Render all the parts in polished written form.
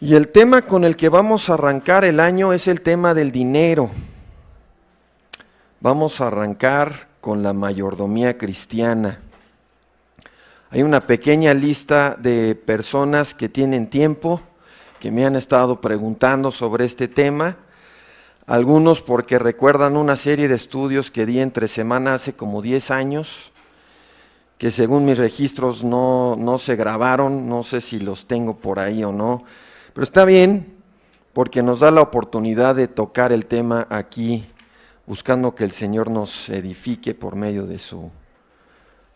Y el tema con el que vamos a arrancar el año es el tema del dinero. Vamos a arrancar con la mayordomía cristiana. Hay una pequeña lista de personas que tienen tiempo, que me han estado preguntando sobre este tema. Algunos porque recuerdan una serie de estudios que di entre semana hace como 10 años, que según mis registros no se grabaron, no sé si los tengo por ahí o no, pero está bien porque nos da la oportunidad de tocar el tema aquí, buscando que el Señor nos edifique por medio de su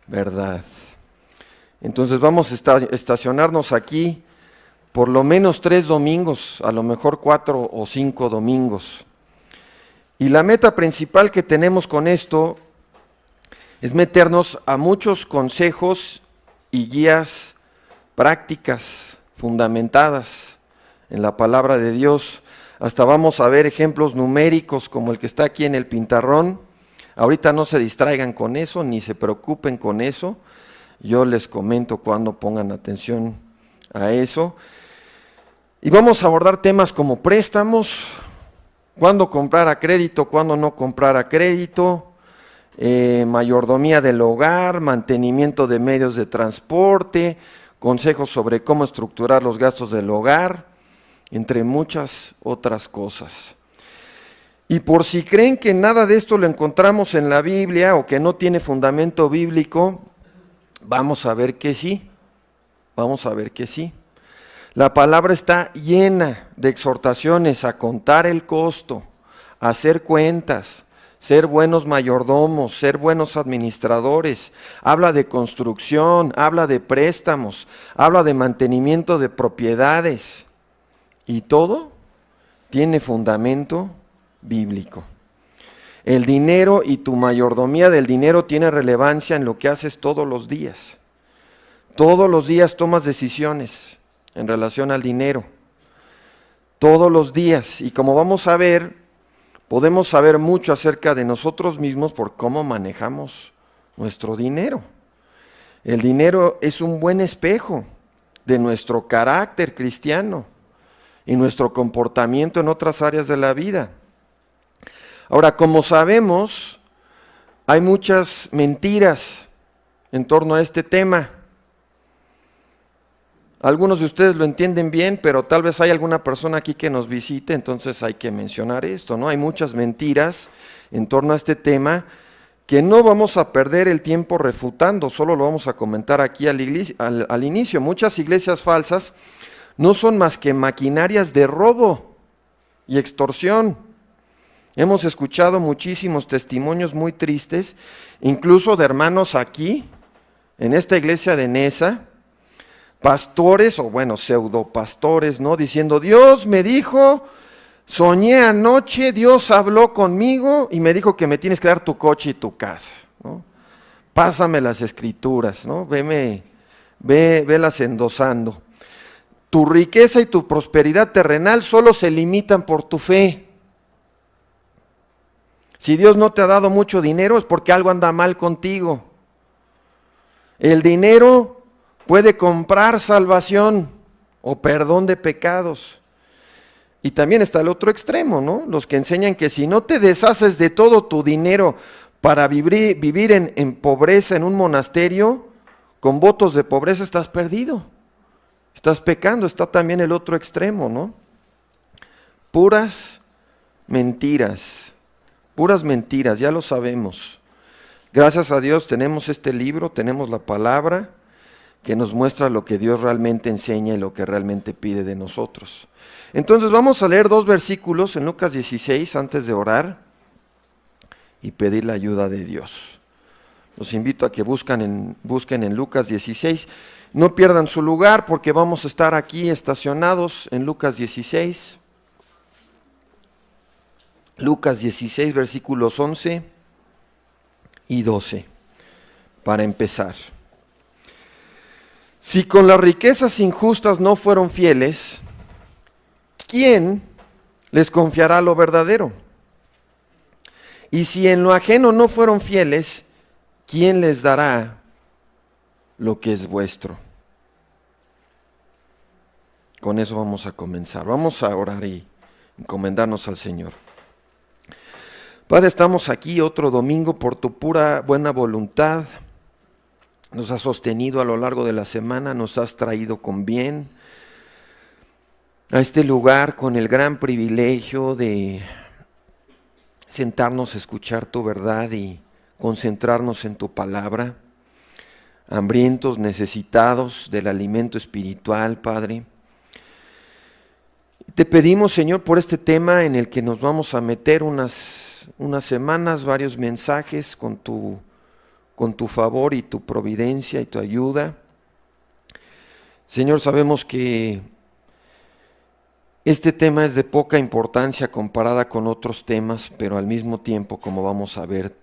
verdad. Entonces vamos a estacionarnos aquí por lo menos 3 domingos, a lo mejor 4 o 5 domingos. Y la meta principal que tenemos con esto es meternos a muchos consejos y guías prácticas, fundamentadas en la palabra de Dios. Hasta vamos a ver ejemplos numéricos como el que está aquí en el pintarrón. Ahorita no se distraigan con eso, ni se preocupen con eso. Yo les comento cuando pongan atención a eso. Y vamos a abordar temas como préstamos, cuándo comprar a crédito, cuándo no comprar a crédito, mayordomía del hogar, mantenimiento de medios de transporte, consejos sobre cómo estructurar los gastos del hogar, entre muchas otras cosas. Y por si creen que nada de esto lo encontramos en la Biblia o que no tiene fundamento bíblico, vamos a ver que sí, vamos a ver que sí. La palabra está llena de exhortaciones a contar el costo, a hacer cuentas, ser buenos mayordomos, ser buenos administradores. Habla de construcción, habla de préstamos, habla de mantenimiento de propiedades. Y todo tiene fundamento bíblico. El dinero y tu mayordomía del dinero tiene relevancia en lo que haces todos los días. Todos los días tomas decisiones en relación al dinero. Todos los días. Y como vamos a ver, podemos saber mucho acerca de nosotros mismos por cómo manejamos nuestro dinero. El dinero es un buen espejo de nuestro carácter cristiano y nuestro comportamiento en otras áreas de la vida. Ahora, como sabemos, hay muchas mentiras en torno a este tema. Algunos de ustedes lo entienden bien, pero tal vez hay alguna persona aquí que nos visite, entonces hay que mencionar esto, ¿no? Hay muchas mentiras en torno a este tema que no vamos a perder el tiempo refutando, solo lo vamos a comentar aquí al inicio. Muchas iglesias falsas no son más que maquinarias de robo y extorsión. Hemos escuchado muchísimos testimonios muy tristes, incluso de hermanos aquí, en esta iglesia de Nesa, pastores, o bueno, pseudopastores, ¿no? Diciendo, Dios me dijo, soñé anoche, Dios habló conmigo y me dijo que me tienes que dar tu coche y tu casa, ¿no? Pásame las escrituras, ¿no? Velas endosando. Tu riqueza y tu prosperidad terrenal solo se limitan por tu fe. Si Dios no te ha dado mucho dinero es porque algo anda mal contigo. El dinero puede comprar salvación o perdón de pecados. Y también está el otro extremo, ¿no? Los que enseñan que si no te deshaces de todo tu dinero para vivir en pobreza en un monasterio, con votos de pobreza estás perdido. Estás pecando, está también el otro extremo, ¿no? Puras mentiras, ya lo sabemos. Gracias a Dios tenemos este libro, tenemos la palabra que nos muestra lo que Dios realmente enseña y lo que realmente pide de nosotros. Entonces vamos a leer 2 versículos en Lucas 16 antes de orar y pedir la ayuda de Dios. Los invito a que busquen en Lucas 16. No pierdan su lugar porque vamos a estar aquí estacionados en Lucas 16. Lucas 16, versículos 11 y 12, para empezar. Si con las riquezas injustas no fueron fieles, ¿quién les confiará lo verdadero? Y si en lo ajeno no fueron fieles, ¿quién les dará lo que es vuestro? Con eso vamos a comenzar. Vamos a orar y encomendarnos al Señor. Padre, estamos aquí otro domingo por tu pura buena voluntad. Nos has sostenido a lo largo de la semana, nos has traído con bien a este lugar con el gran privilegio de sentarnos a escuchar tu verdad y concentrarnos en tu palabra. Hambrientos, necesitados del alimento espiritual, Padre. Te pedimos, Señor, por este tema en el que nos vamos a meter unas semanas, varios mensajes con tu favor y tu providencia y tu ayuda. Señor, sabemos que este tema es de poca importancia comparada con otros temas, pero al mismo tiempo, como vamos a ver,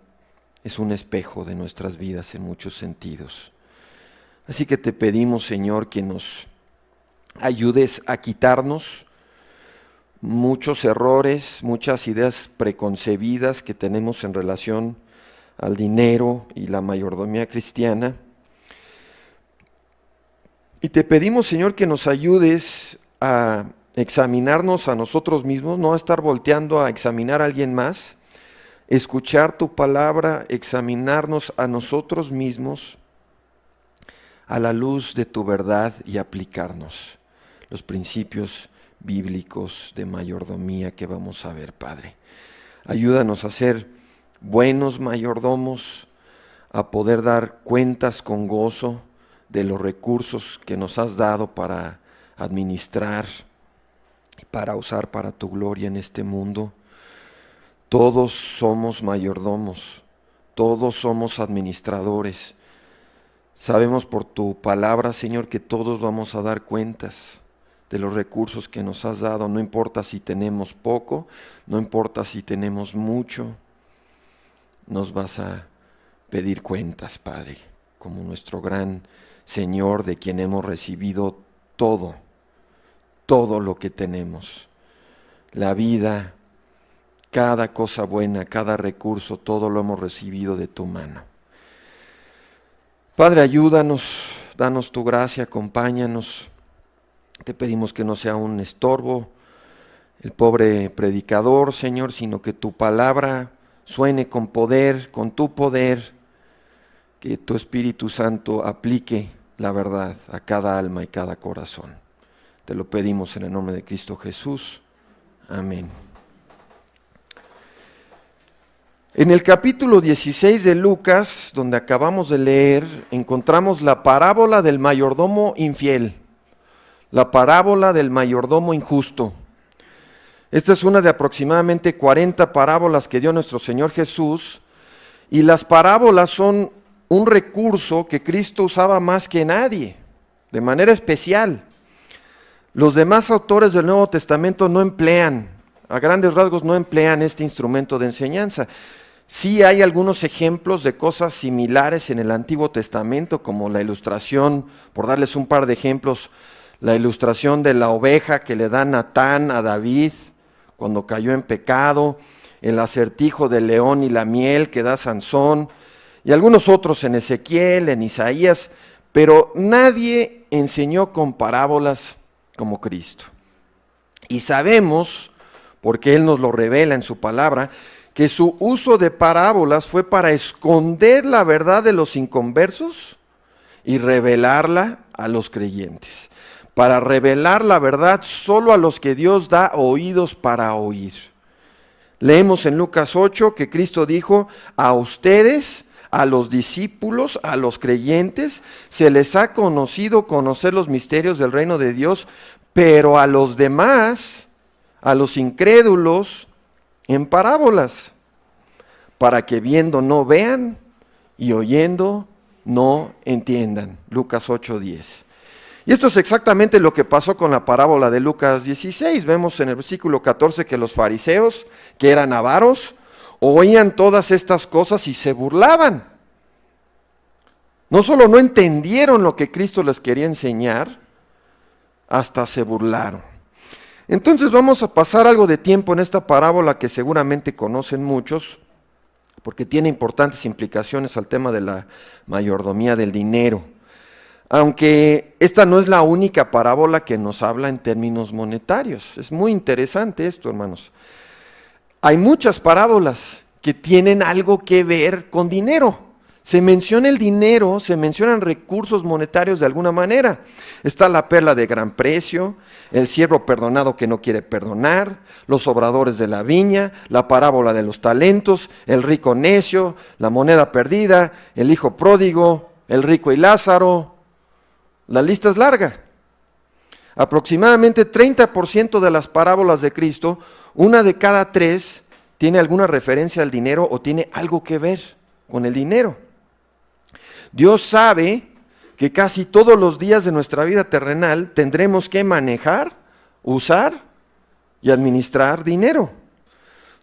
es un espejo de nuestras vidas en muchos sentidos. Así que te pedimos, Señor, que nos ayudes a quitarnos muchos errores, muchas ideas preconcebidas que tenemos en relación al dinero y la mayordomía cristiana. Y te pedimos, Señor, que nos ayudes a examinarnos a nosotros mismos, no a estar volteando a examinar a alguien más, escuchar tu palabra, examinarnos a nosotros mismos a la luz de tu verdad y aplicarnos los principios bíblicos de mayordomía que vamos a ver, Padre. Ayúdanos a ser buenos mayordomos, a poder dar cuentas con gozo de los recursos que nos has dado para administrar y para usar para tu gloria en este mundo. Todos somos mayordomos, todos somos administradores. Sabemos por tu palabra, Señor, que todos vamos a dar cuentas de los recursos que nos has dado, no importa si tenemos poco, no importa si tenemos mucho, nos vas a pedir cuentas, Padre, como nuestro gran Señor de quien hemos recibido todo lo que tenemos, la vida, cada cosa buena, cada recurso, todo lo hemos recibido de tu mano. Padre, ayúdanos, danos tu gracia, acompáñanos. Te pedimos que no sea un estorbo el pobre predicador, Señor, sino que tu palabra suene con poder, con tu poder, que tu Espíritu Santo aplique la verdad a cada alma y cada corazón. Te lo pedimos en el nombre de Cristo Jesús. Amén. En el capítulo 16 de Lucas, donde acabamos de leer, encontramos la parábola del mayordomo infiel. La parábola del mayordomo injusto. Esta es una de aproximadamente 40 parábolas que dio nuestro Señor Jesús, y las parábolas son un recurso que Cristo usaba más que nadie, de manera especial. Los demás autores del Nuevo Testamento no emplean, a grandes rasgos no emplean este instrumento de enseñanza. Sí hay algunos ejemplos de cosas similares en el Antiguo Testamento, como la ilustración, por darles un par de ejemplos, la ilustración de la oveja que le da Natán a David cuando cayó en pecado, el acertijo del león y la miel que da Sansón, y algunos otros en Ezequiel, en Isaías, pero nadie enseñó con parábolas como Cristo. Y sabemos, porque Él nos lo revela en su palabra, que su uso de parábolas fue para esconder la verdad de los inconversos y revelarla a los creyentes. Para revelar la verdad solo a los que Dios da oídos para oír. Leemos en Lucas 8 que Cristo dijo: a ustedes, a los discípulos, a los creyentes, se les ha conocido conocer los misterios del reino de Dios, pero a los demás, a los incrédulos, en parábolas, para que viendo no vean y oyendo no entiendan. Lucas 8:10. Y esto es exactamente lo que pasó con la parábola de Lucas 16. Vemos en el versículo 14 que los fariseos, que eran avaros, oían todas estas cosas y se burlaban. No solo no entendieron lo que Cristo les quería enseñar, hasta se burlaron. Entonces vamos a pasar algo de tiempo en esta parábola que seguramente conocen muchos, porque tiene importantes implicaciones al tema de la mayordomía del dinero. aunque esta no es la única parábola que nos habla en términos monetarios. Es muy interesante esto, hermanos. Hay muchas parábolas que tienen algo que ver con dinero. Se menciona el dinero, se mencionan recursos monetarios de alguna manera. Está la perla de gran precio, el siervo perdonado que no quiere perdonar, los obradores de la viña, la parábola de los talentos, el rico necio, la moneda perdida, el hijo pródigo, el rico y Lázaro. La lista es larga. Aproximadamente 30% de las parábolas de Cristo, una de cada 3, tiene alguna referencia al dinero o tiene algo que ver con el dinero. Dios sabe que casi todos los días de nuestra vida terrenal tendremos que manejar, usar y administrar dinero.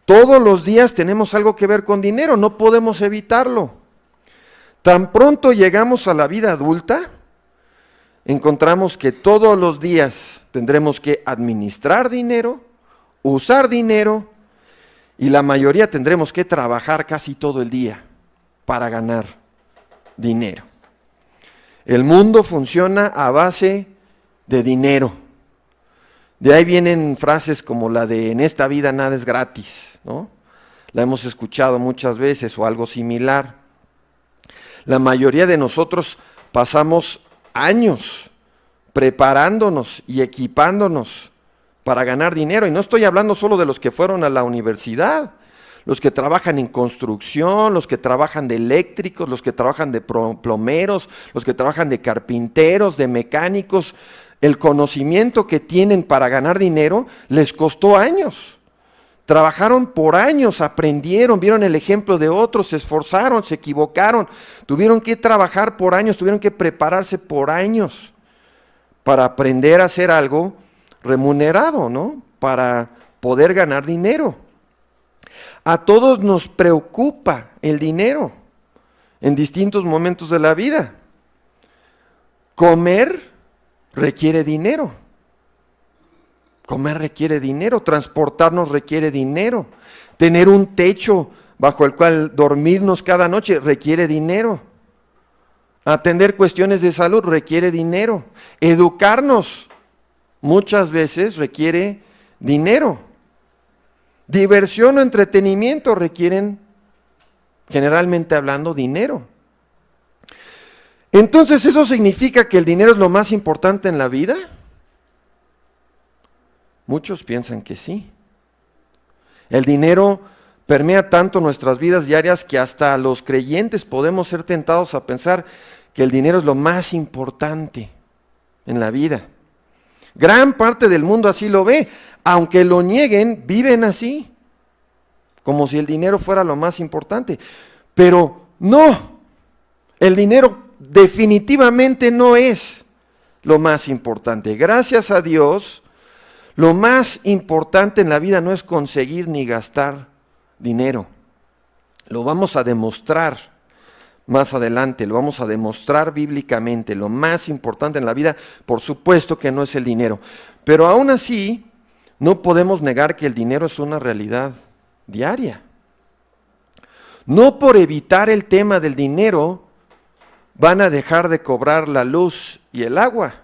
Todos los días tenemos algo que ver con dinero, no podemos evitarlo. Tan pronto llegamos a la vida adulta, encontramos que todos los días tendremos que administrar dinero, usar dinero, y la mayoría tendremos que trabajar casi todo el día para ganar dinero. El mundo funciona a base de dinero. De ahí vienen frases como la de en esta vida nada es gratis, ¿no? La hemos escuchado muchas veces o algo similar. La mayoría de nosotros pasamos años preparándonos y equipándonos para ganar dinero. Y no estoy hablando solo de los que fueron a la universidad, los que trabajan en construcción, los que trabajan de eléctricos, los que trabajan de plomeros, los que trabajan de carpinteros, de mecánicos. El conocimiento que tienen para ganar dinero les costó años. Trabajaron por años, aprendieron, vieron el ejemplo de otros, se esforzaron, se equivocaron, tuvieron que trabajar por años, tuvieron que prepararse por años para aprender a hacer algo remunerado, ¿no? Para poder ganar dinero. A todos nos preocupa el dinero en distintos momentos de la vida. Comer requiere dinero. Comer requiere dinero, transportarnos requiere dinero, tener un techo bajo el cual dormirnos cada noche requiere dinero, atender cuestiones de salud requiere dinero, educarnos muchas veces requiere dinero, diversión o entretenimiento requieren, generalmente hablando, dinero. Entonces, ¿eso significa que el dinero es lo más importante en la vida? Muchos piensan que sí. El dinero permea tanto nuestras vidas diarias que hasta los creyentes podemos ser tentados a pensar que el dinero es lo más importante en la vida. Gran parte del mundo así lo ve, aunque lo nieguen, viven así, como si el dinero fuera lo más importante. Pero no, el dinero definitivamente no es lo más importante. Gracias a Dios, lo más importante en la vida no es conseguir ni gastar dinero. Lo vamos a demostrar más adelante, lo vamos a demostrar bíblicamente. Lo más importante en la vida, por supuesto que no es el dinero. Pero aún así, no podemos negar que el dinero es una realidad diaria. No por evitar el tema del dinero, van a dejar de cobrar la luz y el agua.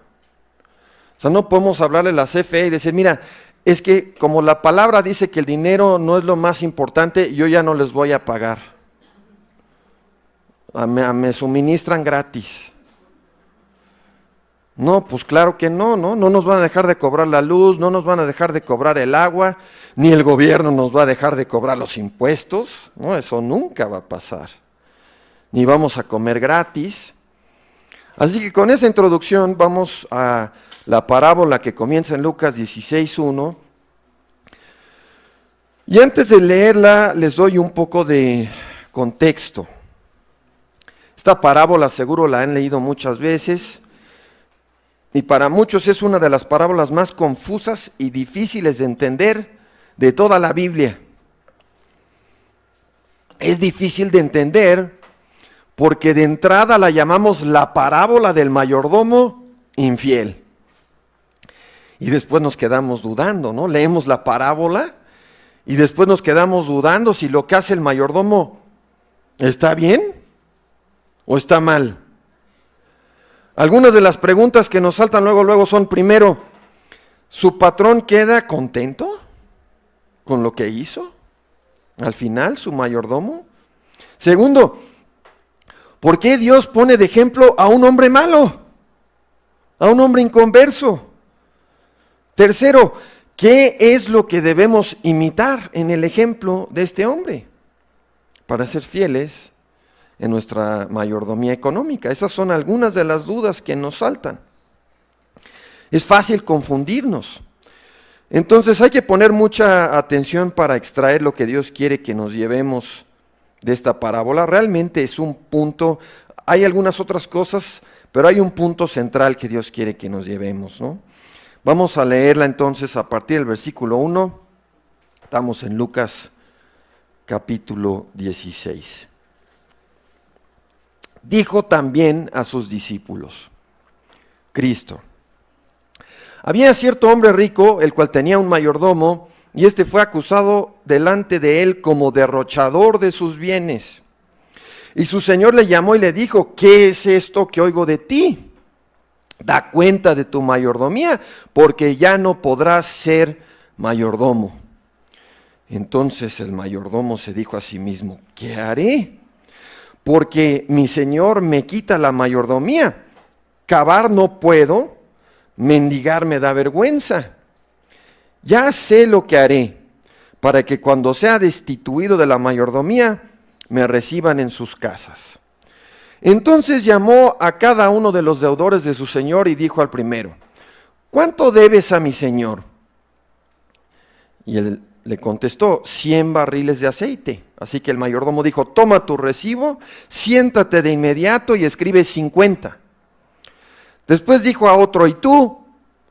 O sea, no podemos hablarle a la CFE y decir, mira, es que como la palabra dice que el dinero no es lo más importante, yo ya no les voy a pagar. Me suministran gratis. No, pues claro que no nos van a dejar de cobrar la luz, no nos van a dejar de cobrar el agua, ni el gobierno nos va a dejar de cobrar los impuestos, no, eso nunca va a pasar. Ni vamos a comer gratis. Así que con esa introducción vamos a la parábola que comienza en Lucas 16:1. Y antes de leerla, les doy un poco de contexto. Esta parábola seguro la han leído muchas veces, y para muchos es una de las parábolas más confusas y difíciles de entender de toda la Biblia. Es difícil de entender porque de entrada la llamamos la parábola del mayordomo infiel. Y después nos quedamos dudando, ¿no? Leemos la parábola y después nos quedamos dudando si lo que hace el mayordomo está bien o está mal. Algunas de las preguntas que nos saltan luego son, primero, ¿su patrón queda contento con lo que hizo? Al final, su mayordomo. Segundo, ¿por qué Dios pone de ejemplo a un hombre malo? A un hombre inconverso. Tercero, ¿qué es lo que debemos imitar en el ejemplo de este hombre para ser fieles en nuestra mayordomía económica? Esas son algunas de las dudas que nos saltan. Es fácil confundirnos. Entonces hay que poner mucha atención para extraer lo que Dios quiere que nos llevemos de esta parábola. Realmente es un punto, hay algunas otras cosas, pero hay un punto central que Dios quiere que nos llevemos, ¿no? Vamos a leerla entonces a partir del versículo 1. Estamos en Lucas capítulo 16. Dijo también a sus discípulos, Cristo: había cierto hombre rico, el cual tenía un mayordomo, y éste fue acusado delante de él como derrochador de sus bienes. Y su señor le llamó y le dijo: ¿qué es esto que oigo de ti? Da cuenta de tu mayordomía, porque ya no podrás ser mayordomo. Entonces el mayordomo se dijo a sí mismo: ¿qué haré? Porque mi señor me quita la mayordomía. Cavar no puedo, mendigar me da vergüenza. Ya sé lo que haré, para que cuando sea destituido de la mayordomía, me reciban en sus casas. Entonces llamó a cada uno de los deudores de su señor y dijo al primero: ¿cuánto debes a mi señor? Y él le contestó: 100 barriles de aceite. Así que el mayordomo dijo: toma tu recibo, siéntate de inmediato y escribe 50. Después dijo a otro: ¿y tú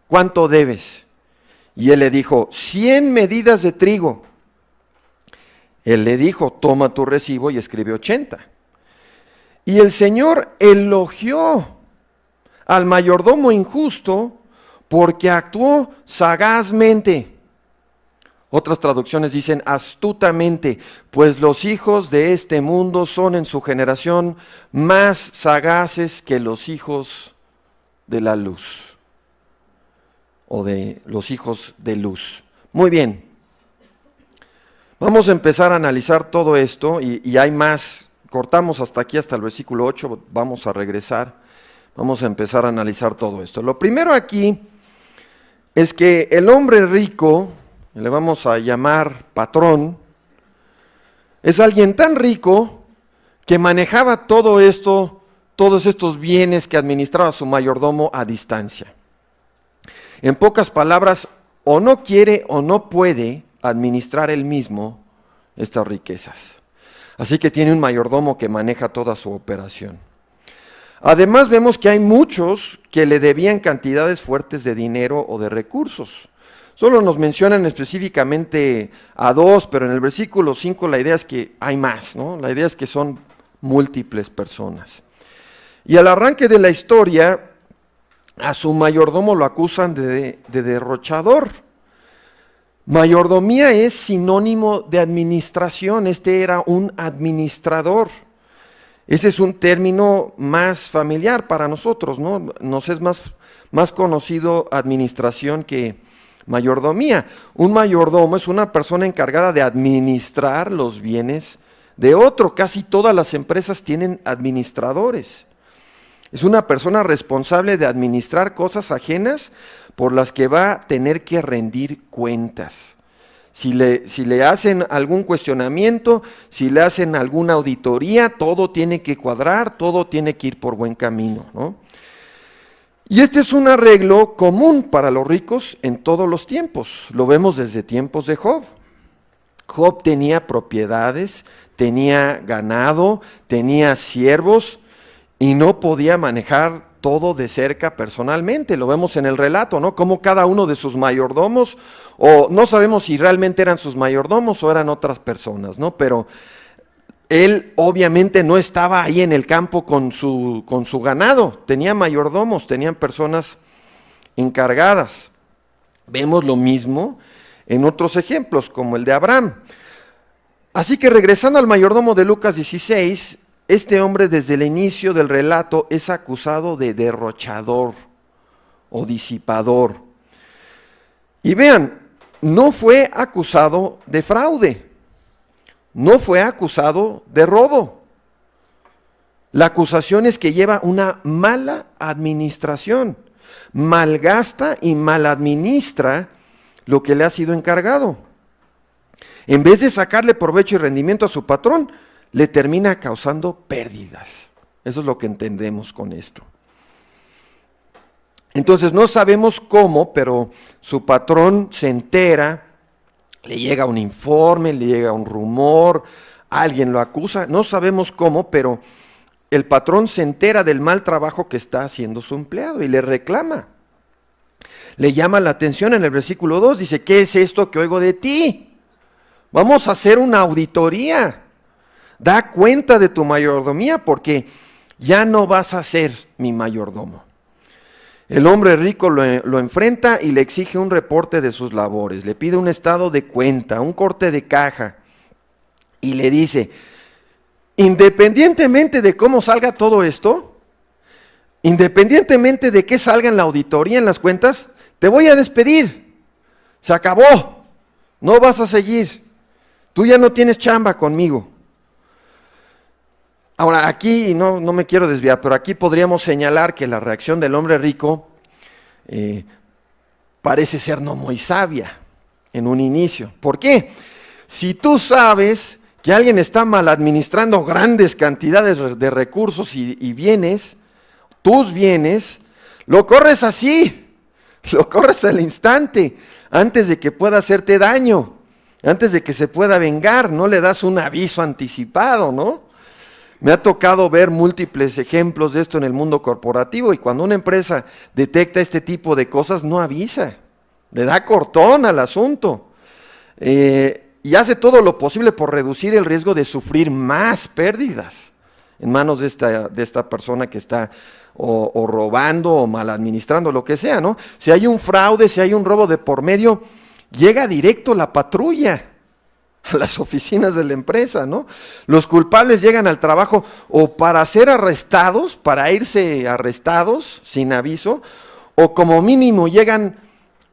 cuánto debes? Y él le dijo: 100 medidas de trigo. Él le dijo: toma tu recibo y escribe 80. Y el Señor elogió al mayordomo injusto porque actuó sagazmente. Otras traducciones dicen astutamente, pues los hijos de este mundo son en su generación más sagaces que los hijos de la luz, o de los hijos de luz. Muy bien, vamos a empezar a analizar todo esto y hay más. Cortamos hasta aquí, hasta el versículo 8, vamos a regresar, vamos a empezar a analizar todo esto. Lo primero aquí es que el hombre rico, le vamos a llamar patrón, es alguien tan rico que manejaba todo esto, todos estos bienes que administraba su mayordomo a distancia. En pocas palabras, o no quiere o no puede administrar él mismo estas riquezas. Así que tiene un mayordomo que maneja toda su operación. Además vemos que hay muchos que le debían cantidades fuertes de dinero o de recursos. Solo nos mencionan específicamente a dos, pero en el versículo 5 la idea es que hay más, ¿no? La idea es que son múltiples personas. Y al arranque de la historia, a su mayordomo lo acusan de derrochador. Mayordomía es sinónimo de administración. Este era un administrador. Ese es un término más familiar para nosotros, ¿no? Nos es más conocido administración que mayordomía. Un mayordomo es una persona encargada de administrar los bienes de otro. Casi todas las empresas tienen administradores. Es una persona responsable de administrar cosas ajenas por las que va a tener que rendir cuentas. Si le hacen algún cuestionamiento, si le hacen alguna auditoría, todo tiene que cuadrar, todo tiene que ir por buen camino, ¿no? Y este es un arreglo común para los ricos en todos los tiempos. Lo vemos desde tiempos de Job. Job tenía propiedades, tenía ganado, tenía siervos y no podía manejar todo de cerca personalmente. Lo vemos en el relato, ¿no? Como cada uno de sus mayordomos, o no sabemos si realmente eran sus mayordomos o eran otras personas, ¿no? Pero él obviamente no estaba ahí en el campo con su ganado. Tenía mayordomos, tenían personas encargadas. Vemos lo mismo en otros ejemplos, como el de Abraham. Así que regresando al mayordomo de Lucas 16, este hombre desde el inicio del relato es acusado de derrochador o disipador. Y vean, no fue acusado de fraude, no fue acusado de robo. La acusación es que lleva una mala administración, malgasta y maladministra lo que le ha sido encargado. En vez de sacarle provecho y rendimiento a su patrón, le termina causando pérdidas. Eso es lo que entendemos con esto. Entonces no sabemos cómo, pero su patrón se entera, le llega un informe, le llega un rumor, alguien lo acusa, no sabemos cómo, pero el patrón se entera del mal trabajo que está haciendo su empleado y le reclama. Le llama la atención en el versículo 2, dice, ¿qué es esto que oigo de ti? Vamos a hacer una auditoría. Da cuenta de tu mayordomía porque ya no vas a ser mi mayordomo. El hombre rico lo enfrenta y le exige un reporte de sus labores. Le pide un estado de cuenta, un corte de caja. Y le dice, independientemente de cómo salga todo esto, independientemente de que salga en la auditoría, en las cuentas, te voy a despedir. Se acabó. No vas a seguir. Tú ya no tienes chamba conmigo. Ahora, aquí, no me quiero desviar, pero aquí podríamos señalar que la reacción del hombre rico parece ser no muy sabia en un inicio. ¿Por qué? Si tú sabes que alguien está mal administrando grandes cantidades de recursos y bienes, tus bienes, lo corres así, lo corres al instante, antes de que pueda hacerte daño, antes de que se pueda vengar, no le das un aviso anticipado, ¿no? Me ha tocado ver múltiples ejemplos de esto en el mundo corporativo y cuando una empresa detecta este tipo de cosas no avisa, le da cortón al asunto y hace todo lo posible por reducir el riesgo de sufrir más pérdidas en manos de esta persona que está o robando o mal administrando, lo que sea, ¿no? Si hay un fraude, si hay un robo de por medio, llega directo la patrulla a las oficinas de la empresa, ¿no? Los culpables llegan al trabajo o para ser arrestados, para irse arrestados sin aviso, o como mínimo llegan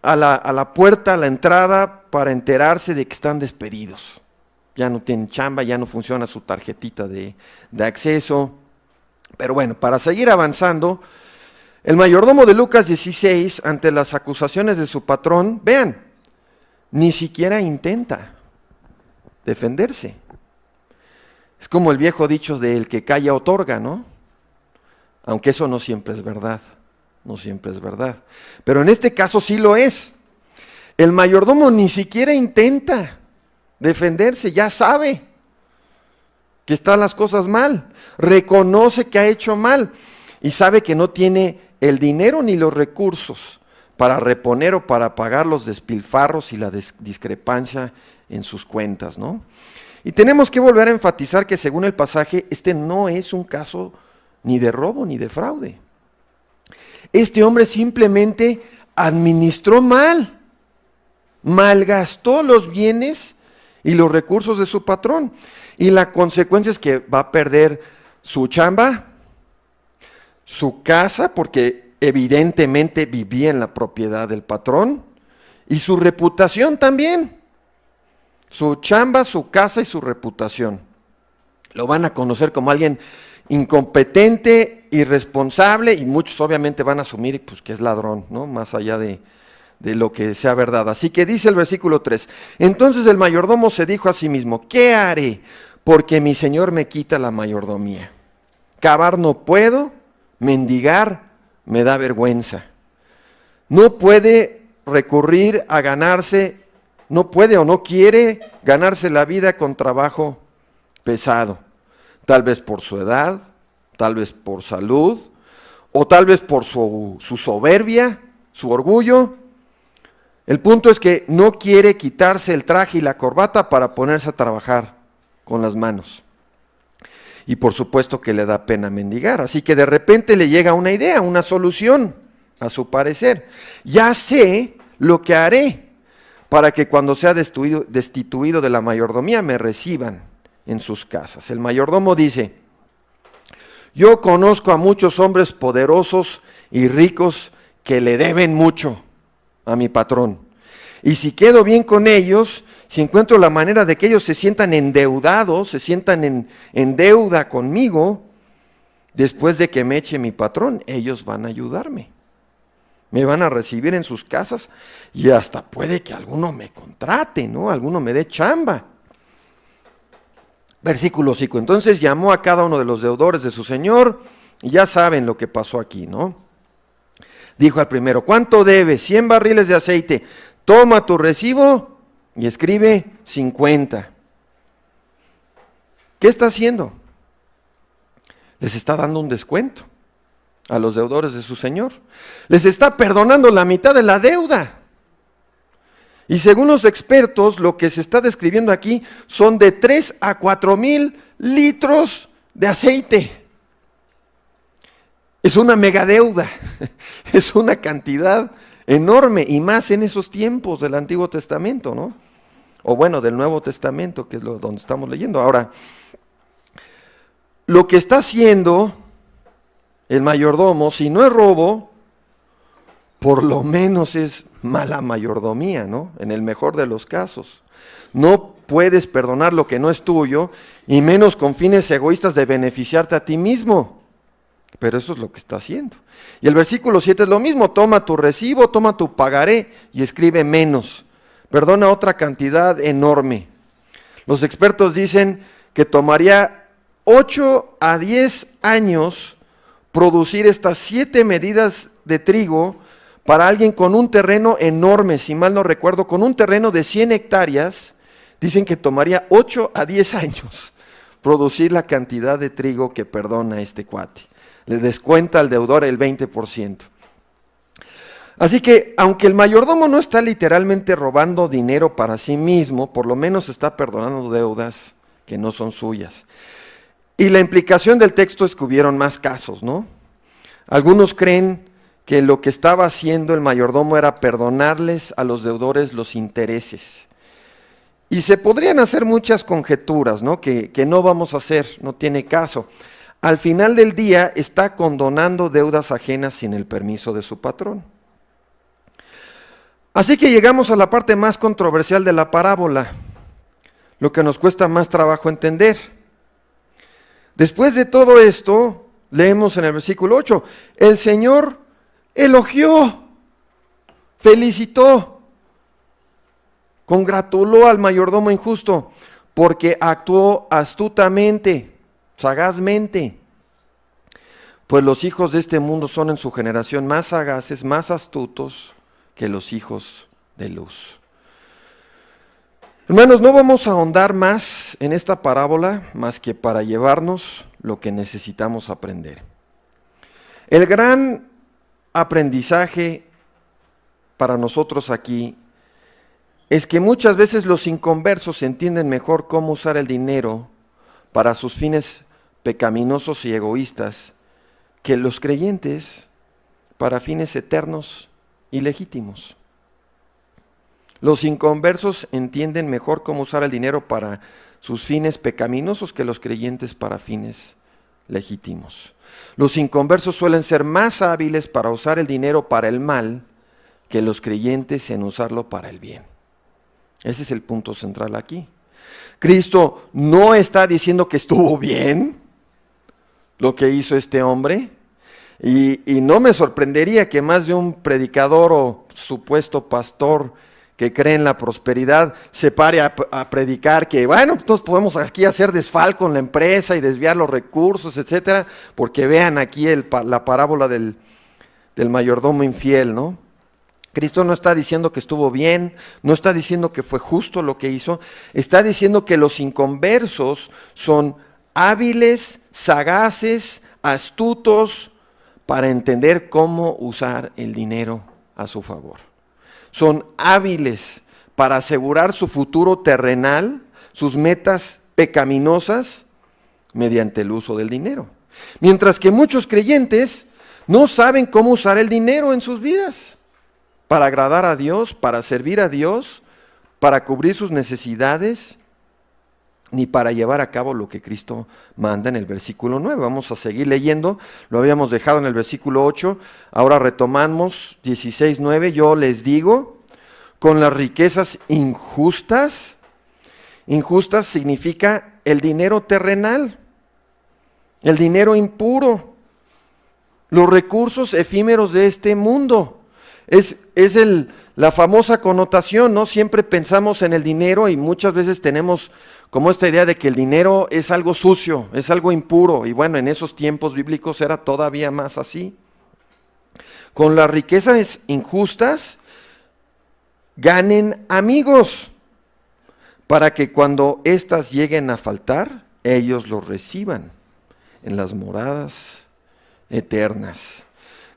a la puerta, a la entrada, para enterarse de que están despedidos. Ya no tienen chamba, ya no funciona su tarjetita de acceso. Pero bueno, para seguir avanzando, el mayordomo de Lucas 16, ante las acusaciones de su patrón, vean, ni siquiera intenta defenderse. Es como el viejo dicho de el que calla otorga, ¿no? Aunque eso no siempre es verdad, no siempre es verdad. Pero en este caso sí lo es. El mayordomo ni siquiera intenta defenderse, ya sabe que están las cosas mal, reconoce que ha hecho mal y sabe que no tiene el dinero ni los recursos para reponer o para pagar los despilfarros y la discrepancia en sus cuentas, ¿no? Y tenemos que volver a enfatizar que según el pasaje, este no es un caso ni de robo ni de fraude. Este hombre simplemente administró mal, malgastó los bienes y los recursos de su patrón. Y la consecuencia es que va a perder su chamba, su casa, porque evidentemente vivía en la propiedad del patrón, y su reputación también. Su chamba, su casa y su reputación. Lo van a conocer como alguien incompetente, irresponsable, y muchos obviamente van a asumir pues, que es ladrón, ¿no? Más allá de lo que sea verdad. Así que dice el versículo 3, entonces el mayordomo se dijo a sí mismo, ¿qué haré? Porque mi señor me quita la mayordomía. Cavar no puedo, mendigar me da vergüenza. No puede recurrir a ganarse, no puede o no quiere ganarse la vida con trabajo pesado. Tal vez por su edad, tal vez por salud, o tal vez por su soberbia, su orgullo. El punto es que no quiere quitarse el traje y la corbata para ponerse a trabajar con las manos. Y por supuesto que le da pena mendigar, así que de repente le llega una idea, una solución, a su parecer. Ya sé lo que haré para que cuando sea destituido de la mayordomía me reciban en sus casas. El mayordomo dice, Yo conozco a muchos hombres poderosos y ricos que le deben mucho a mi patrón. Y si quedo bien con ellos, si encuentro la manera de que ellos se sientan endeudados, se sientan en deuda conmigo, después de que me eche mi patrón, ellos van a ayudarme. Me van a recibir en sus casas y hasta puede que alguno me contrate, ¿no? Alguno me dé chamba. Versículo 5. Entonces llamó a cada uno de los deudores de su señor y ya saben lo que pasó aquí, ¿no? Dijo al primero, ¿cuánto debes? 100 barriles de aceite. Toma tu recibo y escribe 50. ¿Qué está haciendo? Les está dando un descuento a los deudores de su señor. Les está perdonando la mitad de la deuda. Y según los expertos, lo que se está describiendo aquí son de 3 a 4 mil litros de aceite. Es una megadeuda, es una cantidad enorme, y más en esos tiempos del Antiguo Testamento, ¿no? O bueno, del Nuevo Testamento, que es donde estamos leyendo. Ahora, lo que está haciendo el mayordomo, si no es robo, por lo menos es mala mayordomía, ¿no? En el mejor de los casos. No puedes perdonar lo que no es tuyo, y menos con fines egoístas de beneficiarte a ti mismo. Pero eso es lo que está haciendo. Y el versículo 7 es lo mismo, toma tu recibo, toma tu pagaré y escribe menos. Perdona otra cantidad enorme. Los expertos dicen que tomaría 8 a 10 años producir estas 7 medidas de trigo para alguien con un terreno enorme, si mal no recuerdo, con un terreno de 100 hectáreas, dicen que tomaría 8 a 10 años producir la cantidad de trigo que perdona este cuate. Le descuenta al deudor el 20%. Así que, aunque el mayordomo no está literalmente robando dinero para sí mismo, por lo menos está perdonando deudas que no son suyas. Y la implicación del texto es que hubieron más casos, ¿no? Algunos creen que lo que estaba haciendo el mayordomo era perdonarles a los deudores los intereses. Y se podrían hacer muchas conjeturas, ¿no? Que no vamos a hacer, no tiene caso. Al final del día está condonando deudas ajenas sin el permiso de su patrón. Así que llegamos a la parte más controversial de la parábola, lo que nos cuesta más trabajo entender. Después de todo esto, leemos en el versículo 8, el Señor elogió, felicitó, congratuló al mayordomo injusto porque actuó astutamente, sagazmente. Pues los hijos de este mundo son en su generación más sagaces, más astutos que los hijos de luz. Hermanos, no vamos a ahondar más en esta parábola más que para llevarnos lo que necesitamos aprender. El gran aprendizaje para nosotros aquí es que muchas veces los inconversos entienden mejor cómo usar el dinero para sus fines pecaminosos y egoístas que los creyentes para fines eternos y legítimos. Los inconversos entienden mejor cómo usar el dinero para sus fines pecaminosos que los creyentes para fines legítimos. Los inconversos suelen ser más hábiles para usar el dinero para el mal que los creyentes en usarlo para el bien. Ese es el punto central aquí. Cristo no está diciendo que estuvo bien lo que hizo este hombre, y no me sorprendería que más de un predicador o supuesto pastor que cree en la prosperidad se pare a predicar que, bueno, entonces podemos aquí hacer desfalco en la empresa y desviar los recursos, etcétera, porque vean aquí la parábola del mayordomo infiel, ¿no? Cristo no está diciendo que estuvo bien, no está diciendo que fue justo lo que hizo, está diciendo que los inconversos son hábiles, sagaces, astutos para entender cómo usar el dinero a su favor. Son hábiles para asegurar su futuro terrenal, sus metas pecaminosas, mediante el uso del dinero. Mientras que muchos creyentes no saben cómo usar el dinero en sus vidas para agradar a Dios, para servir a Dios, para cubrir sus necesidades ni para llevar a cabo lo que Cristo manda en el versículo 9. Vamos a seguir leyendo, lo habíamos dejado en el versículo 8, ahora retomamos 16:9. Yo les digo, con las riquezas injustas, injustas significa el dinero terrenal, el dinero impuro, los recursos efímeros de este mundo. Es la famosa connotación, ¿no? Siempre pensamos en el dinero y muchas veces tenemos como esta idea de que el dinero es algo sucio, es algo impuro. Y bueno, en esos tiempos bíblicos era todavía más así. Con las riquezas injustas, ganen amigos, para que cuando éstas lleguen a faltar, ellos los reciban en las moradas eternas.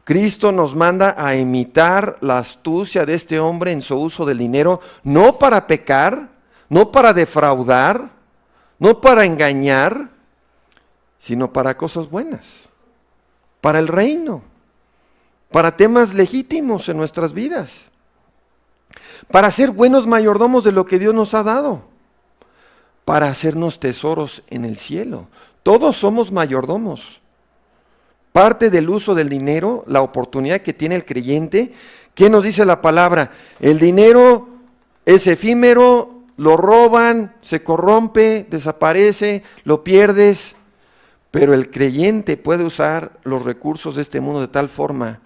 Cristo nos manda a imitar la astucia de este hombre en su uso del dinero, no para pecar, no para defraudar, no para engañar, sino para cosas buenas, para el reino, para temas legítimos en nuestras vidas, para ser buenos mayordomos de lo que Dios nos ha dado, para hacernos tesoros en el cielo. Todos somos mayordomos. Parte del uso del dinero, la oportunidad que tiene el creyente. ¿Qué nos dice la palabra? El dinero es efímero, lo roban, se corrompe, desaparece, lo pierdes. Pero el creyente puede usar los recursos de este mundo de tal forma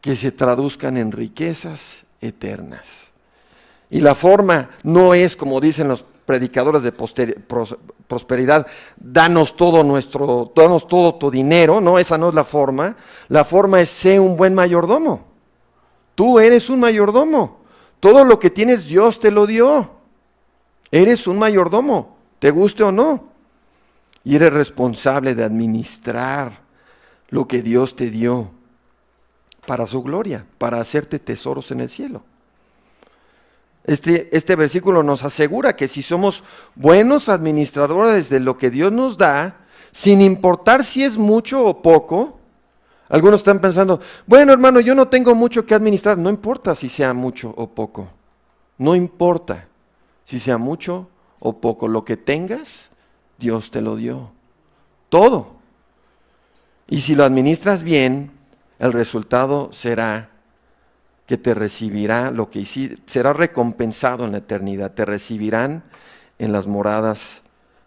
que se traduzcan en riquezas eternas. Y la forma no es, como dicen los predicadores de prosperidad, danos todo tu dinero. No, esa no es la forma. La forma es ser un buen mayordomo. Tú eres un mayordomo. Todo lo que tienes Dios te lo dio. Eres un mayordomo, te guste o no. Y eres responsable de administrar lo que Dios te dio para su gloria, para hacerte tesoros en el cielo. Este versículo nos asegura que si somos buenos administradores de lo que Dios nos da, sin importar si es mucho o poco, algunos están pensando, bueno hermano, yo no tengo mucho que administrar. No importa si sea mucho o poco, no importa si sea mucho o poco, lo que tengas, Dios te lo dio, todo. Y si lo administras bien, el resultado será que te recibirá lo que hiciste, será recompensado en la eternidad, te recibirán en las moradas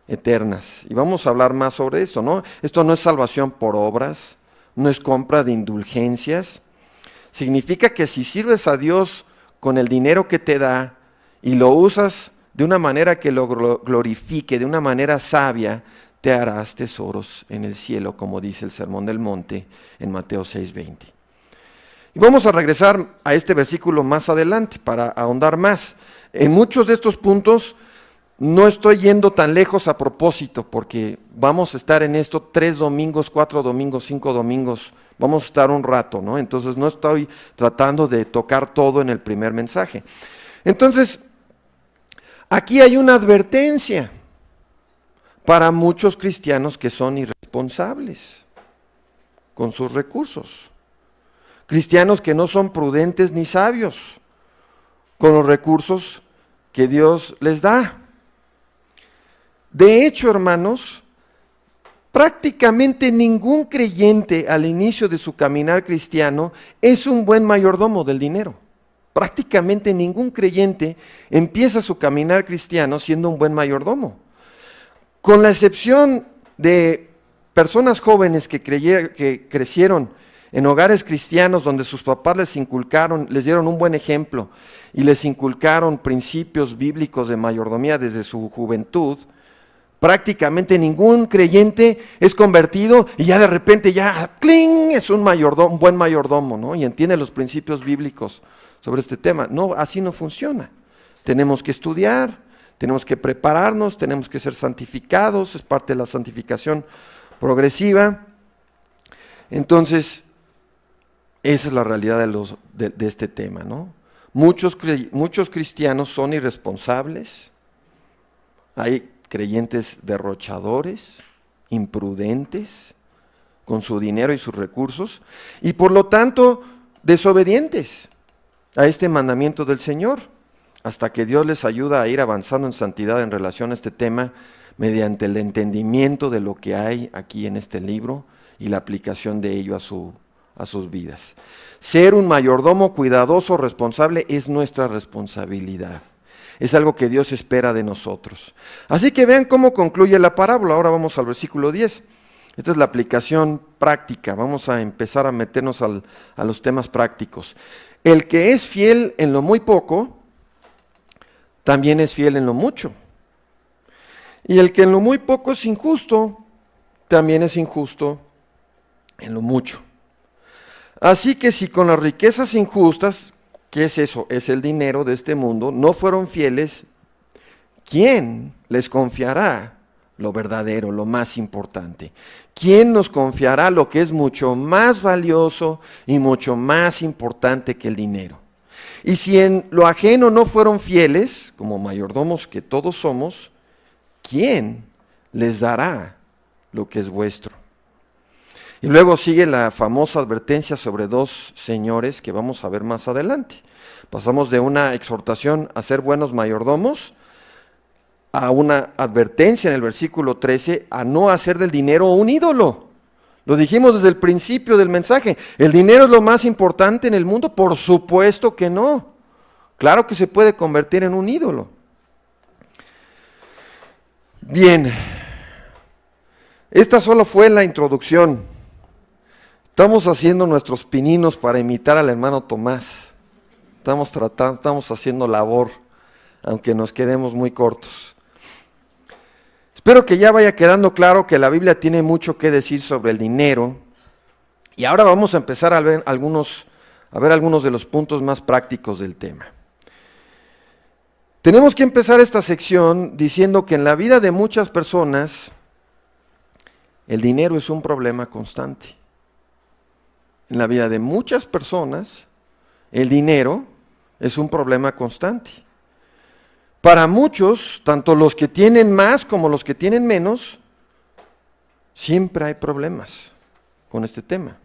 eternas. Y vamos a hablar más sobre eso, ¿no? Esto no es salvación por obras, no es compra de indulgencias. Significa que si sirves a Dios con el dinero que te da y lo usas de una manera que lo glorifique, de una manera sabia, te harás tesoros en el cielo, como dice el Sermón del Monte en Mateo 6:20. Y vamos a regresar a este versículo más adelante para ahondar más. En muchos de estos puntos no estoy yendo tan lejos a propósito, porque vamos a estar en esto 3 domingos, 4 domingos, 5 domingos, vamos a estar un rato, ¿no? Entonces no estoy tratando de tocar todo en el primer mensaje. Entonces, aquí hay una advertencia para muchos cristianos que son irresponsables con sus recursos. Cristianos que no son prudentes ni sabios con los recursos que Dios les da. De hecho, hermanos, prácticamente ningún creyente al inicio de su caminar cristiano es un buen mayordomo del dinero. Prácticamente ningún creyente empieza su caminar cristiano siendo un buen mayordomo. Con la excepción de personas jóvenes que crecieron en hogares cristianos donde sus papás les dieron un buen ejemplo y les inculcaron principios bíblicos de mayordomía desde su juventud, prácticamente ningún creyente es convertido y ya de repente ¡cling!, es un buen mayordomo, ¿no? Y entiende los principios bíblicos sobre este tema. No, así no funciona. Tenemos que estudiar, tenemos que prepararnos, tenemos que ser santificados, es parte de la santificación progresiva. Entonces, esa es la realidad de este tema, ¿no? Muchos cristianos son irresponsables, hay creyentes derrochadores, imprudentes con su dinero y sus recursos, y por lo tanto desobedientes a este mandamiento del Señor. hasta que Dios les ayuda a ir avanzando en santidad en relación a este tema mediante el entendimiento de lo que hay aquí en este libro y la aplicación de ello a sus vidas. Ser un mayordomo cuidadoso, responsable, es nuestra responsabilidad. Es algo que Dios espera de nosotros. Así que vean cómo concluye la parábola. Ahora vamos al versículo 10. Esta es la aplicación práctica. Vamos a empezar a meternos a los temas prácticos. El que es fiel en lo muy poco, también es fiel en lo mucho. Y el que en lo muy poco es injusto, también es injusto en lo mucho. Así que si con las riquezas injustas, ¿qué es eso? Es el dinero de este mundo, no fueron fieles, ¿quién les confiará lo verdadero, lo más importante? ¿Quién nos confiará lo que es mucho más valioso y mucho más importante que el dinero? Y si en lo ajeno no fueron fieles, como mayordomos que todos somos, ¿quién les dará lo que es vuestro? Y luego sigue la famosa advertencia sobre dos señores que vamos a ver más adelante. Pasamos de una exhortación a ser buenos mayordomos a una advertencia en el versículo 13 a no hacer del dinero un ídolo. Lo dijimos desde el principio del mensaje. ¿El dinero es lo más importante en el mundo? Por supuesto que no. Claro que se puede convertir en un ídolo. Bien, esta solo fue la introducción. Estamos haciendo nuestros pininos para imitar al hermano Tomás. Estamos haciendo labor, aunque nos quedemos muy cortos. Espero que ya vaya quedando claro que la Biblia tiene mucho que decir sobre el dinero. Y ahora vamos a empezar a ver algunos de los puntos más prácticos del tema. Tenemos que empezar esta sección diciendo que en la vida de muchas personas el dinero es un problema constante. En la vida de muchas personas el dinero es un problema constante. Para muchos, tanto los que tienen más como los que tienen menos, siempre hay problemas con este tema.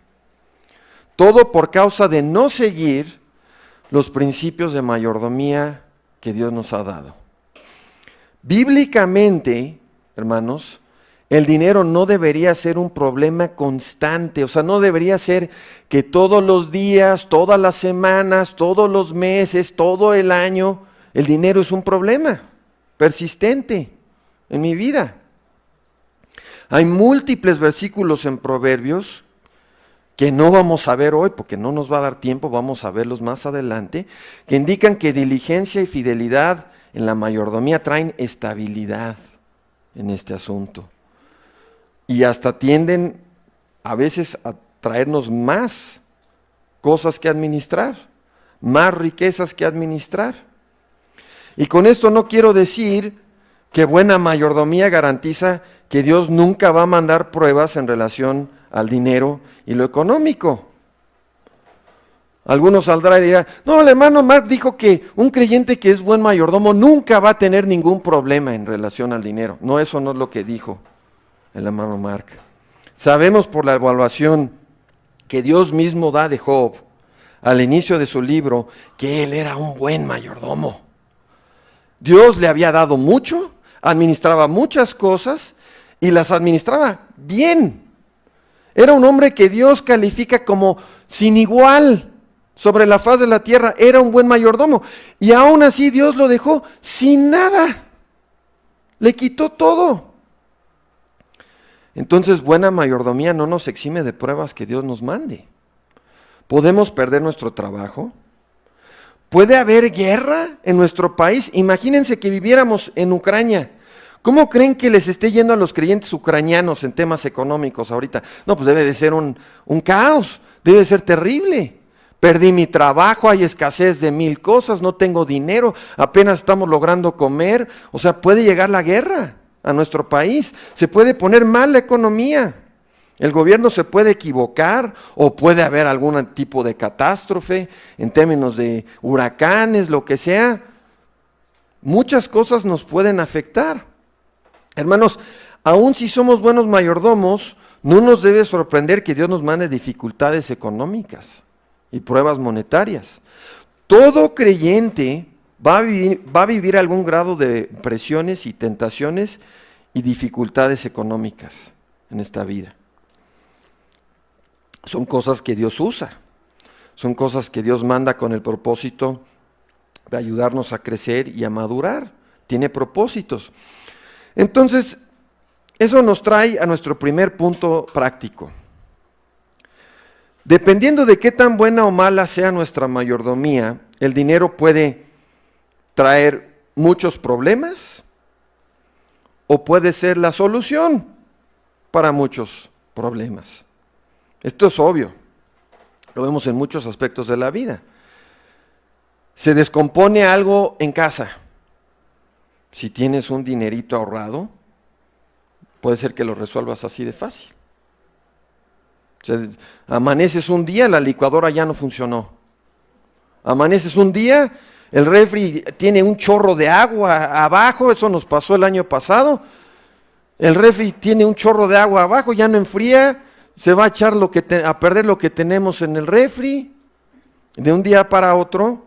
Todo por causa de no seguir los principios de mayordomía que Dios nos ha dado. Bíblicamente, hermanos, el dinero no debería ser un problema constante, o sea, no debería ser que todos los días, todas las semanas, todos los meses, todo el año, el dinero es un problema persistente en mi vida. Hay múltiples versículos en Proverbios que no vamos a ver hoy porque no nos va a dar tiempo, vamos a verlos más adelante, que indican que diligencia y fidelidad en la mayordomía traen estabilidad en este asunto. Y hasta tienden a veces a traernos más cosas que administrar, más riquezas que administrar. Y con esto no quiero decir que buena mayordomía garantiza que Dios nunca va a mandar pruebas en relación al dinero y lo económico. Algunos saldrán y dirán, no, el hermano Mark dijo que un creyente que es buen mayordomo nunca va a tener ningún problema en relación al dinero. No, eso no es lo que dijo el hermano Mark. Sabemos por la evaluación que Dios mismo da de Job al inicio de su libro que él era un buen mayordomo. Dios le había dado mucho, administraba muchas cosas y las administraba bien. Era un hombre que Dios califica como sin igual sobre la faz de la tierra. Era un buen mayordomo y aún así Dios lo dejó sin nada. Le quitó todo. Entonces, buena mayordomía no nos exime de pruebas que Dios nos mande. ¿Podemos perder nuestro trabajo? ¿Puede haber guerra en nuestro país? Imagínense que viviéramos en Ucrania. ¿Cómo creen que les esté yendo a los creyentes ucranianos en temas económicos ahorita? No, pues debe de ser un caos, debe de ser terrible. Perdí mi trabajo, hay escasez de 1000 cosas, no tengo dinero, apenas estamos logrando comer. O sea, puede llegar la guerra a nuestro país, se puede poner mal la economía, el gobierno se puede equivocar o puede haber algún tipo de catástrofe en términos de huracanes, lo que sea. Muchas cosas nos pueden afectar. Hermanos, aun si somos buenos mayordomos, no nos debe sorprender que Dios nos mande dificultades económicas y pruebas monetarias. Todo creyente va a vivir algún grado de presiones y tentaciones y dificultades económicas en esta vida. Son cosas que Dios usa, son cosas que Dios manda con el propósito de ayudarnos a crecer y a madurar. Tiene propósitos. Entonces, eso nos trae a nuestro primer punto práctico. Dependiendo de qué tan buena o mala sea nuestra mayordomía, el dinero puede traer muchos problemas o puede ser la solución para muchos problemas. Esto es obvio, lo vemos en muchos aspectos de la vida. Se descompone algo en casa. Si tienes un dinerito ahorrado, puede ser que lo resuelvas así de fácil. O sea, amaneces un día, la licuadora ya no funcionó. Amaneces un día, el refri tiene un chorro de agua abajo, eso nos pasó el año pasado. El refri tiene un chorro de agua abajo, ya no enfría, se va a echar a perder lo que tenemos en el refri. De un día para otro,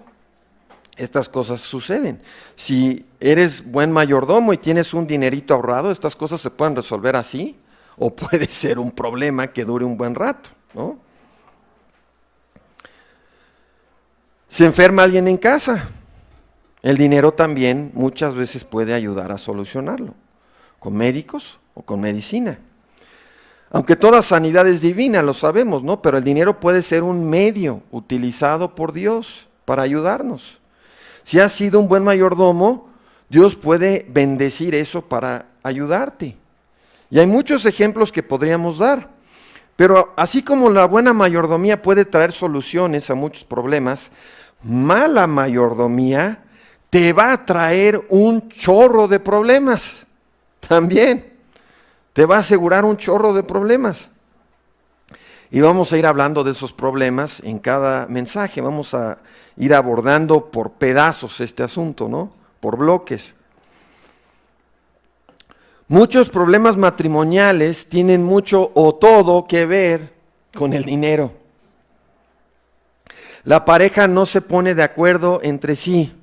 estas cosas suceden. Si eres buen mayordomo y tienes un dinerito ahorrado, estas cosas se pueden resolver así, o puede ser un problema que dure un buen rato, ¿no? Se enferma alguien en casa, el dinero también muchas veces puede ayudar a solucionarlo, con médicos o con medicina. Aunque toda sanidad es divina, lo sabemos, ¿no? Pero el dinero puede ser un medio utilizado por Dios para ayudarnos. Si has sido un buen mayordomo, Dios puede bendecir eso para ayudarte. Y hay muchos ejemplos que podríamos dar. Pero así como la buena mayordomía puede traer soluciones a muchos problemas, mala mayordomía te va a traer un chorro de problemas también. Te va a asegurar un chorro de problemas. Y vamos a ir hablando de esos problemas en cada mensaje. Vamos a ir abordando por pedazos este asunto, ¿no? Por bloques. Muchos problemas matrimoniales tienen mucho o todo que ver con el dinero. La pareja no se pone de acuerdo entre sí.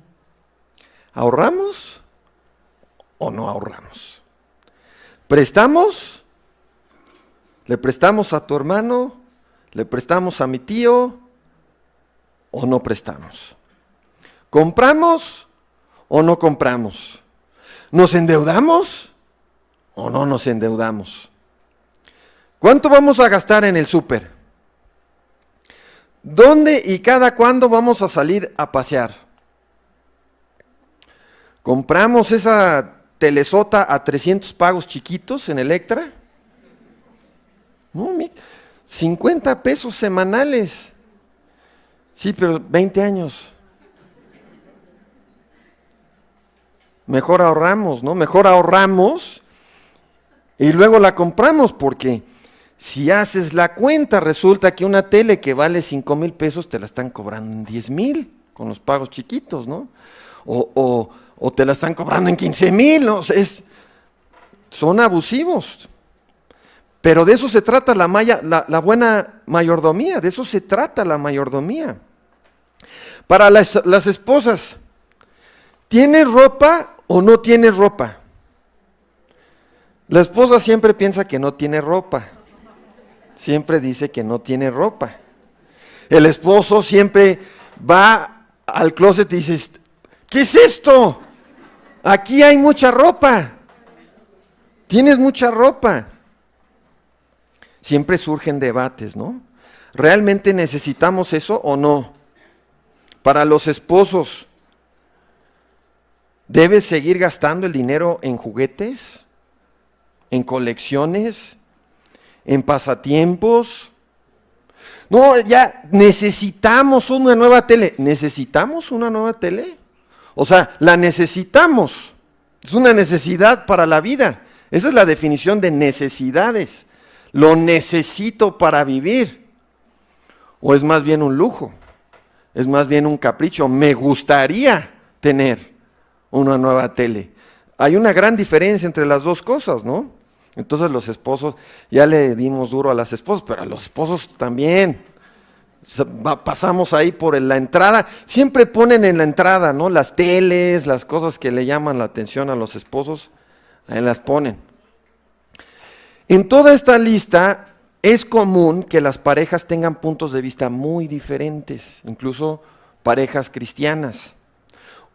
¿Ahorramos o no ahorramos? ¿Prestamos? ¿Le prestamos a tu hermano? ¿Le prestamos a mi tío? ¿O no prestamos? ¿Compramos o no compramos? ¿Nos endeudamos o no nos endeudamos? ¿Cuánto vamos a gastar en el súper? ¿Dónde y cada cuándo vamos a salir a pasear? ¿Compramos esa telesota a 300 pagos chiquitos en Electra? No, 50 pesos semanales. Sí, pero 20 años. Mejor ahorramos, ¿no? Mejor ahorramos y luego la compramos, porque si haces la cuenta, resulta que una tele que vale 5,000 pesos te la están cobrando en 10,000 con los pagos chiquitos, ¿no? O te la están cobrando en 15,000, ¿no? Son abusivos. Pero de eso se trata la buena mayordomía, de eso se trata la mayordomía. Para las esposas, ¿tienes ropa o no tienes ropa? La esposa siempre piensa que no tiene ropa, siempre dice que no tiene ropa. El esposo siempre va al closet y dice, ¿qué es esto? Aquí hay mucha ropa, tienes mucha ropa. Siempre surgen debates, ¿no? ¿Realmente necesitamos eso o no? Para los esposos, ¿debes seguir gastando el dinero en juguetes, en colecciones, en pasatiempos? No, ya necesitamos una nueva tele. ¿Necesitamos una nueva tele? O sea, la necesitamos. Es una necesidad para la vida. Esa es la definición de necesidades. Lo necesito para vivir. ¿O es más bien un lujo? Es más bien un capricho. Me gustaría tener una nueva tele. Hay una gran diferencia entre las dos cosas, ¿no? Entonces los esposos, ya le dimos duro a las esposas, pero a los esposos también. Pasamos ahí por la entrada, siempre ponen en la entrada, ¿no? Las teles, las cosas que le llaman la atención a los esposos, ahí las ponen. En toda esta lista es común que las parejas tengan puntos de vista muy diferentes, incluso parejas cristianas.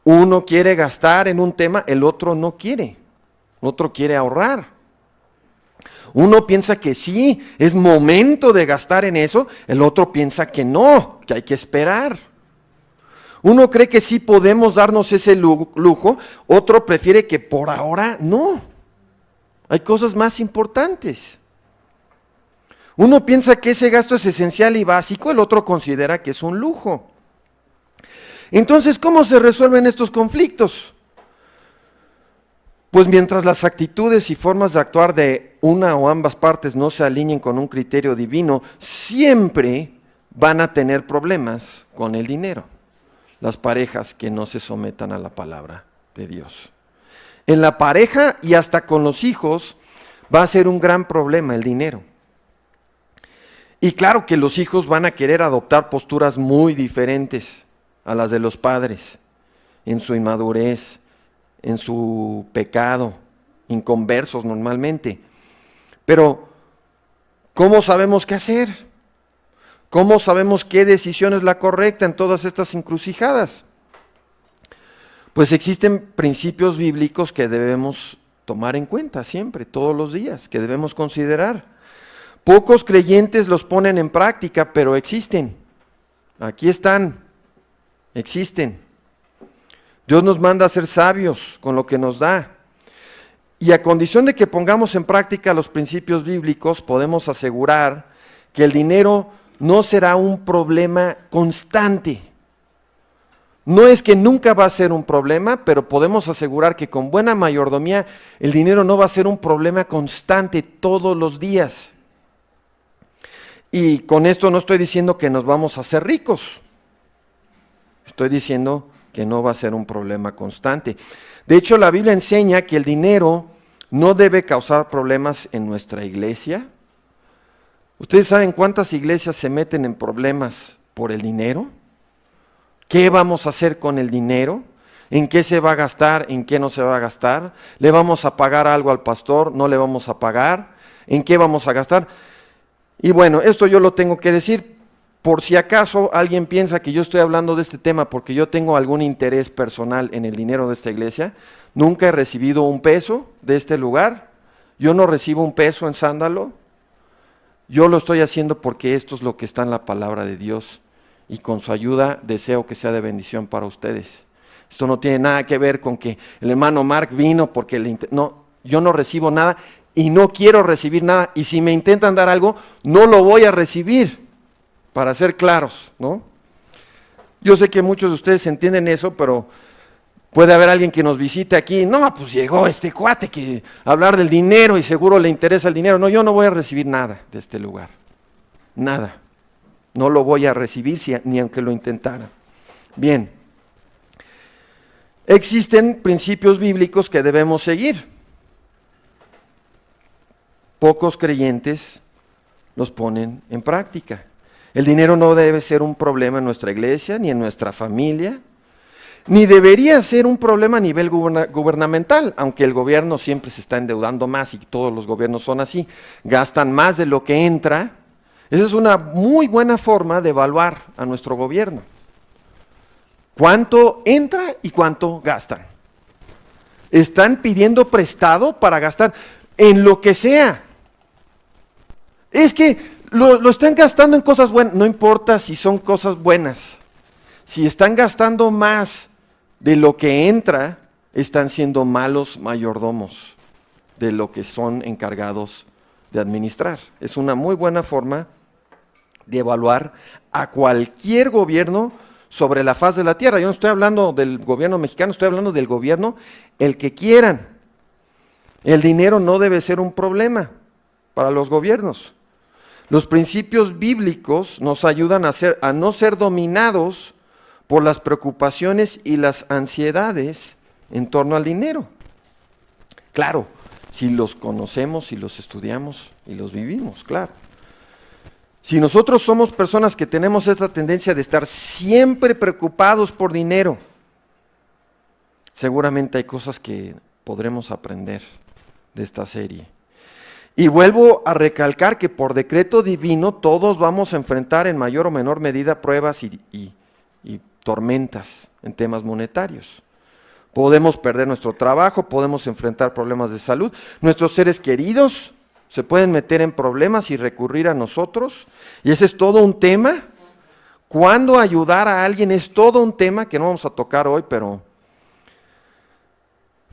Uno quiere gastar en un tema, el otro no quiere, otro quiere ahorrar. Uno piensa que sí, es momento de gastar en eso, el otro piensa que no, que hay que esperar. Uno cree que sí podemos darnos ese lujo, otro prefiere que por ahora no. Hay cosas más importantes. Uno piensa que ese gasto es esencial y básico, el otro considera que es un lujo. Entonces, ¿cómo se resuelven estos conflictos? Pues mientras las actitudes y formas de actuar de una o ambas partes no se alineen con un criterio divino, siempre van a tener problemas con el dinero, las parejas que no se sometan a la palabra de Dios. En la pareja y hasta con los hijos va a ser un gran problema el dinero. Y claro que los hijos van a querer adoptar posturas muy diferentes a las de los padres, en su inmadurez, en su pecado, inconversos normalmente. Pero, ¿cómo sabemos qué hacer? ¿Cómo sabemos qué decisión es la correcta en todas estas encrucijadas? Pues existen principios bíblicos que debemos tomar en cuenta siempre, todos los días, que debemos considerar. Pocos creyentes los ponen en práctica, pero existen. Aquí están, existen. Dios nos manda a ser sabios con lo que nos da. Y a condición de que pongamos en práctica los principios bíblicos, podemos asegurar que el dinero no será un problema constante. No es que nunca va a ser un problema, pero podemos asegurar que con buena mayordomía el dinero no va a ser un problema constante todos los días. Y con esto no estoy diciendo que nos vamos a hacer ricos. Estoy diciendo que no va a ser un problema constante. De hecho, la Biblia enseña que el dinero no debe causar problemas en nuestra iglesia. ¿Ustedes saben cuántas iglesias se meten en problemas por el dinero? ¿Qué vamos a hacer con el dinero? ¿En qué se va a gastar? ¿En qué no se va a gastar? ¿Le vamos a pagar algo al pastor? ¿No le vamos a pagar? ¿En qué vamos a gastar? Y bueno, esto yo lo tengo que decir. Por si acaso alguien piensa que yo estoy hablando de este tema porque yo tengo algún interés personal en el dinero de esta iglesia, nunca he recibido un peso de este lugar, yo no recibo un peso en Sándalo, yo lo estoy haciendo porque esto es lo que está en la palabra de Dios y con su ayuda deseo que sea de bendición para ustedes. Esto no tiene nada que ver con que el hermano Mark vino porque no, yo no recibo nada y no quiero recibir nada y si me intentan dar algo, no lo voy a recibir. Para ser claros, ¿no? Yo sé que muchos de ustedes entienden eso, pero puede haber alguien que nos visite aquí. No, pues llegó este cuate que hablar del dinero y seguro le interesa el dinero. No, yo no voy a recibir nada de este lugar. Nada. No lo voy a recibir ni aunque lo intentara. Bien. Existen principios bíblicos que debemos seguir. Pocos creyentes los ponen en práctica. El dinero no debe ser un problema en nuestra iglesia, ni en nuestra familia, ni debería ser un problema a nivel gubernamental, aunque el gobierno siempre se está endeudando más y todos los gobiernos son así, gastan más de lo que entra. Esa es una muy buena forma de evaluar a nuestro gobierno. ¿Cuánto entra y cuánto gastan? Están pidiendo prestado para gastar en lo que sea. Es que lo están gastando en cosas buenas, no importa si son cosas buenas. Si están gastando más de lo que entra, están siendo malos mayordomos de lo que son encargados de administrar. Es una muy buena forma de evaluar a cualquier gobierno sobre la faz de la tierra. Yo no estoy hablando del gobierno mexicano, estoy hablando del gobierno, el que quieran. El dinero no debe ser un problema para los gobiernos. Los principios bíblicos nos ayudan a no ser dominados por las preocupaciones y las ansiedades en torno al dinero. Claro, si los conocemos, si los estudiamos y los vivimos, claro. Si nosotros somos personas que tenemos esta tendencia de estar siempre preocupados por dinero, seguramente hay cosas que podremos aprender de esta serie. Y vuelvo a recalcar que por decreto divino todos vamos a enfrentar en mayor o menor medida pruebas y tormentas en temas monetarios. Podemos perder nuestro trabajo, podemos enfrentar problemas de salud, nuestros seres queridos se pueden meter en problemas y recurrir a nosotros, y ese es todo un tema. Cuándo ayudar a alguien es todo un tema que no vamos a tocar hoy, pero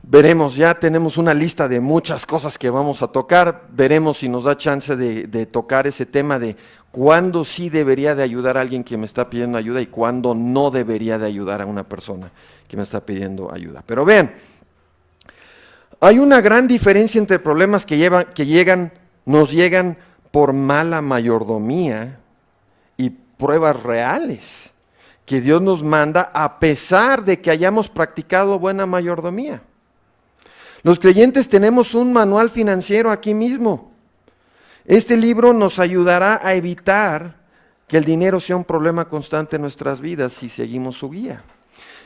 veremos, ya tenemos una lista de muchas cosas que vamos a tocar, veremos si nos da chance de tocar ese tema de cuándo sí debería de ayudar a alguien que me está pidiendo ayuda y cuándo no debería de ayudar a una persona que me está pidiendo ayuda. Pero vean, hay una gran diferencia entre problemas que nos llegan por mala mayordomía y pruebas reales que Dios nos manda a pesar de que hayamos practicado buena mayordomía. Los creyentes tenemos un manual financiero aquí mismo. Este libro nos ayudará a evitar que el dinero sea un problema constante en nuestras vidas si seguimos su guía.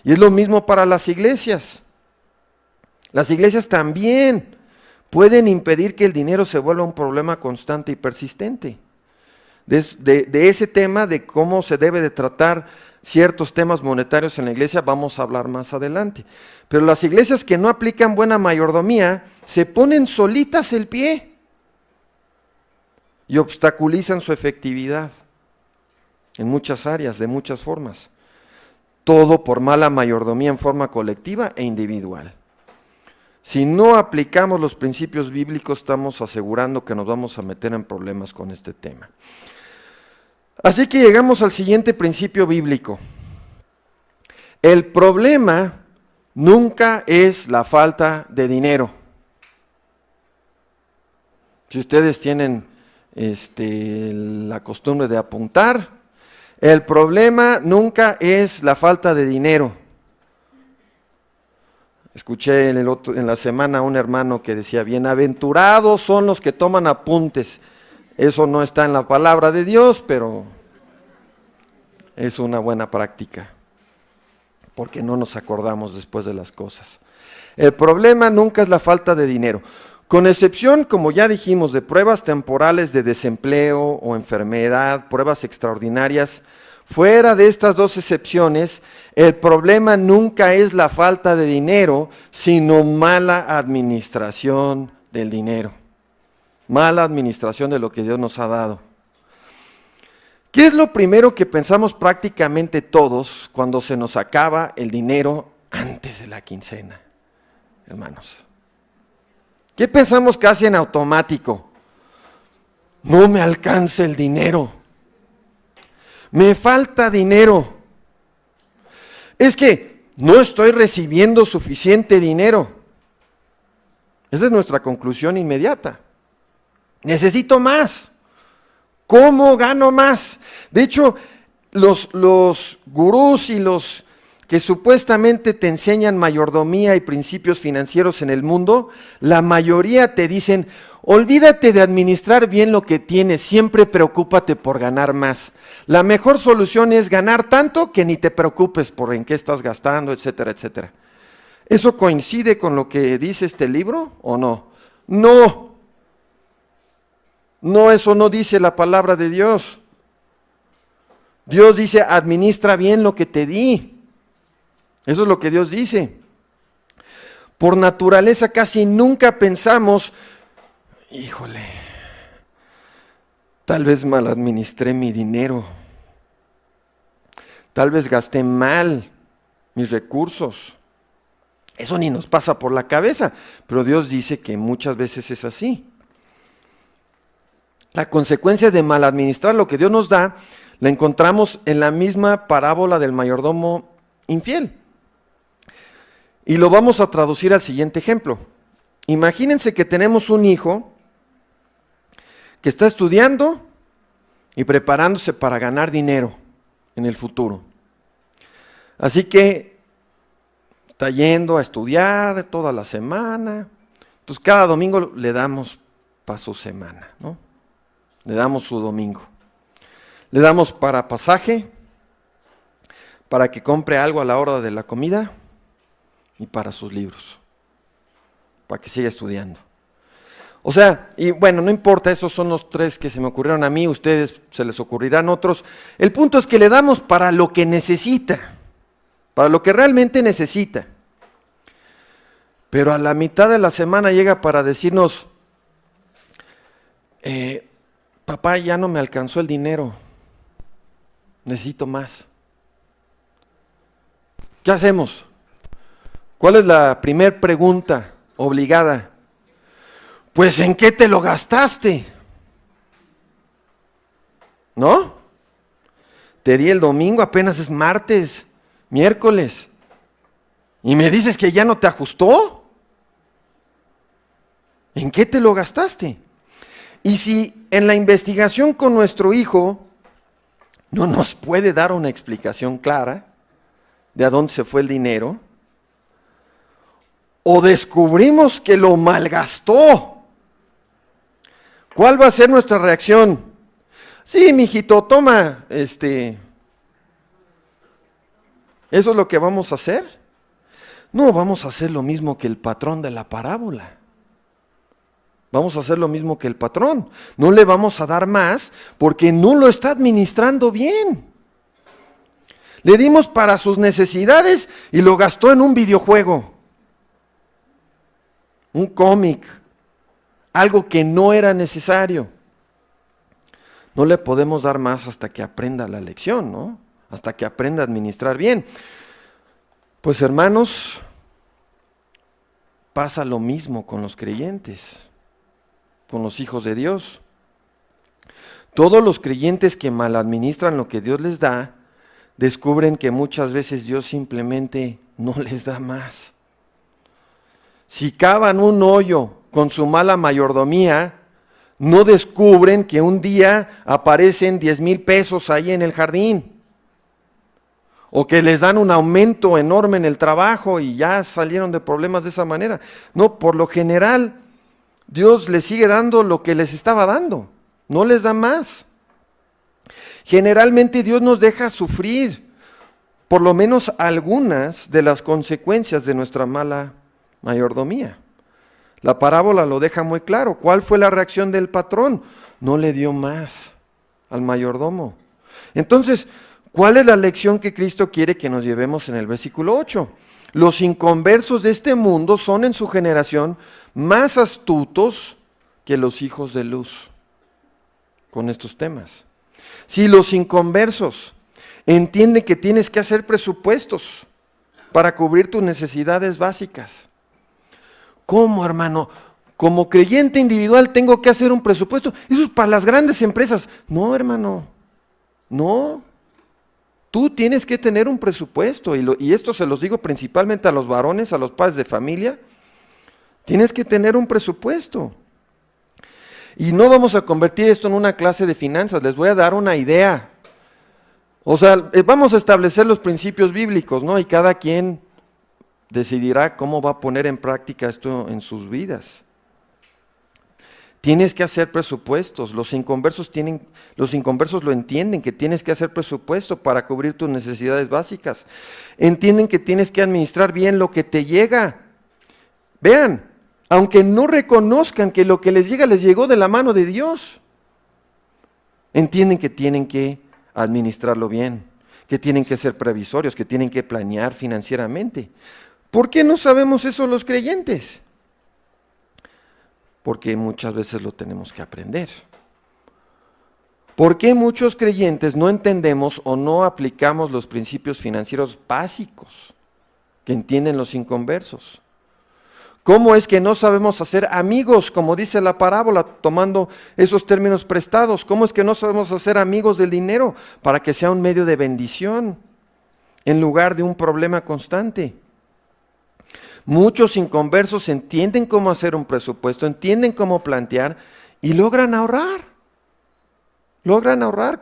Y es lo mismo para las iglesias. Las iglesias también pueden impedir que el dinero se vuelva un problema constante y persistente. De ese tema, de cómo se debe de tratar ciertos temas monetarios en la iglesia, vamos a hablar más adelante. Pero las iglesias que no aplican buena mayordomía, se ponen solitas el pie y obstaculizan su efectividad en muchas áreas, de muchas formas. Todo por mala mayordomía en forma colectiva e individual. Si no aplicamos los principios bíblicos, estamos asegurando que nos vamos a meter en problemas con este tema. Así que llegamos al siguiente principio bíblico. El problema nunca es la falta de dinero. Si ustedes tienen la costumbre de apuntar, el problema nunca es la falta de dinero. Escuché en la semana a un hermano que decía, bienaventurados son los que toman apuntes. Eso no está en la palabra de Dios, pero es una buena práctica, porque no nos acordamos después de las cosas. El problema nunca es la falta de dinero, con excepción, como ya dijimos, de pruebas temporales de desempleo o enfermedad, pruebas extraordinarias. Fuera de estas dos excepciones, el problema nunca es la falta de dinero, sino mala administración del dinero. Mala administración de lo que Dios nos ha dado. ¿Qué es lo primero que pensamos prácticamente todos cuando se nos acaba el dinero antes de la quincena, hermanos? ¿Qué pensamos casi en automático? No me alcanza el dinero. Me falta dinero. Es que no estoy recibiendo suficiente dinero. Esa es nuestra conclusión inmediata. Necesito más. ¿Cómo gano más? De hecho, los gurús y los que supuestamente te enseñan mayordomía y principios financieros en el mundo, la mayoría te dicen, olvídate de administrar bien lo que tienes, siempre preocúpate por ganar más. La mejor solución es ganar tanto que ni te preocupes por en qué estás gastando, etcétera, etcétera. ¿Eso coincide con lo que dice este libro o no? No. No, eso no dice la palabra de Dios. Dios dice, administra bien lo que te di. Eso es lo que Dios dice. Por naturaleza casi nunca pensamos, híjole, tal vez mal administré mi dinero. Tal vez gasté mal mis recursos. Eso ni nos pasa por la cabeza, pero Dios dice que muchas veces es así. La consecuencia de mal administrar lo que Dios nos da, la encontramos en la misma parábola del mayordomo infiel. Y lo vamos a traducir al siguiente ejemplo. Imagínense que tenemos un hijo que está estudiando y preparándose para ganar dinero en el futuro. Así que está yendo a estudiar toda la semana. Entonces cada domingo le damos para su semana, ¿no? Le damos su domingo. Le damos para pasaje, para que compre algo a la hora de la comida y para sus libros, para que siga estudiando. O sea, y bueno, no importa, esos son los 3 que se me ocurrieron a mí, ustedes se les ocurrirán otros. El punto es que le damos para lo que necesita, para lo que realmente necesita. Pero a la mitad de la semana llega para decirnos, papá, ya no me alcanzó el dinero, necesito más. ¿Qué hacemos? ¿Cuál es la primer pregunta obligada? Pues, ¿en qué te lo gastaste? ¿No? Te di el domingo, apenas es martes, miércoles, y me dices que ya no te ajustó. ¿En qué te lo gastaste? Y si en la investigación con nuestro hijo no nos puede dar una explicación clara de a dónde se fue el dinero, o descubrimos que lo malgastó, ¿cuál va a ser nuestra reacción? Sí, mijito, toma, ¿eso es lo que vamos a hacer? No, vamos a hacer lo mismo que el patrón de la parábola. Vamos a hacer lo mismo que el patrón. No le vamos a dar más porque no lo está administrando bien. Le dimos para sus necesidades y lo gastó en un videojuego, un cómic, algo que no era necesario. No le podemos dar más hasta que aprenda la lección, ¿no? Hasta que aprenda a administrar bien. Pues hermanos, pasa lo mismo con los creyentes, con los hijos de Dios. Todos los creyentes que mal administran lo que Dios les da, descubren que muchas veces Dios simplemente no les da más. Si cavan un hoyo con su mala mayordomía, no descubren que un día aparecen 10,000 pesos ahí en el jardín, o que les dan un aumento enorme en el trabajo y ya salieron de problemas de esa manera. No, por lo general, Dios les sigue dando lo que les estaba dando, no les da más. Generalmente Dios nos deja sufrir por lo menos algunas de las consecuencias de nuestra mala mayordomía. La parábola lo deja muy claro. ¿Cuál fue la reacción del patrón? No le dio más al mayordomo. Entonces, ¿cuál es la lección que Cristo quiere que nos llevemos en el versículo 8? Los inconversos de este mundo son en su generación más astutos que los hijos de luz con estos temas. Si los inconversos entienden que tienes que hacer presupuestos para cubrir tus necesidades básicas, ¿cómo, hermano? Como creyente individual tengo que hacer un presupuesto. Eso es para las grandes empresas. No, hermano, no. Tú tienes que tener un presupuesto, y esto se los digo principalmente a los varones, a los padres de familia. Tienes que tener un presupuesto. Y no vamos a convertir esto en una clase de finanzas, les voy a dar una idea. O sea, vamos a establecer los principios bíblicos, ¿no? Y cada quien decidirá cómo va a poner en práctica esto en sus vidas. Tienes que hacer presupuestos. Los inconversos lo entienden, que tienes que hacer presupuesto para cubrir tus necesidades básicas. Entienden que tienes que administrar bien lo que te llega. Vean, aunque no reconozcan que lo que les llega les llegó de la mano de Dios, entienden que tienen que administrarlo bien, que tienen que ser previsorios, que tienen que planear financieramente. ¿Por qué no sabemos eso los creyentes? Porque muchas veces lo tenemos que aprender. ¿Por qué muchos creyentes no entendemos o no aplicamos los principios financieros básicos que entienden los inconversos? ¿Cómo es que no sabemos hacer amigos, como dice la parábola, tomando esos términos prestados? ¿Cómo es que no sabemos hacer amigos del dinero para que sea un medio de bendición en lugar de un problema constante? Muchos inconversos entienden cómo hacer un presupuesto, entienden cómo plantear y logran ahorrar.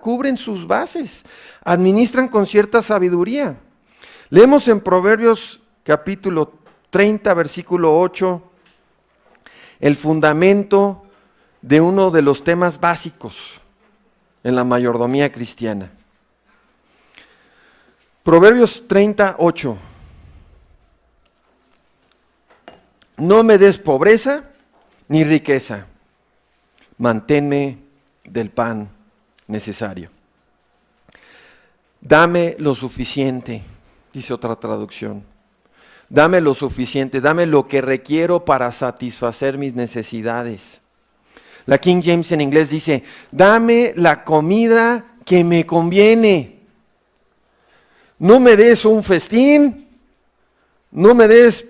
Cubren sus bases, administran con cierta sabiduría. Leemos en Proverbios capítulo 30, versículo 8, el fundamento de uno de los temas básicos en la mayordomía cristiana. Proverbios 38. No me des pobreza ni riqueza, manténme del pan necesario. Dame lo suficiente, dice otra traducción. Dame lo suficiente, dame lo que requiero para satisfacer mis necesidades. La King James en inglés dice, dame la comida que me conviene. No me des un festín, no me des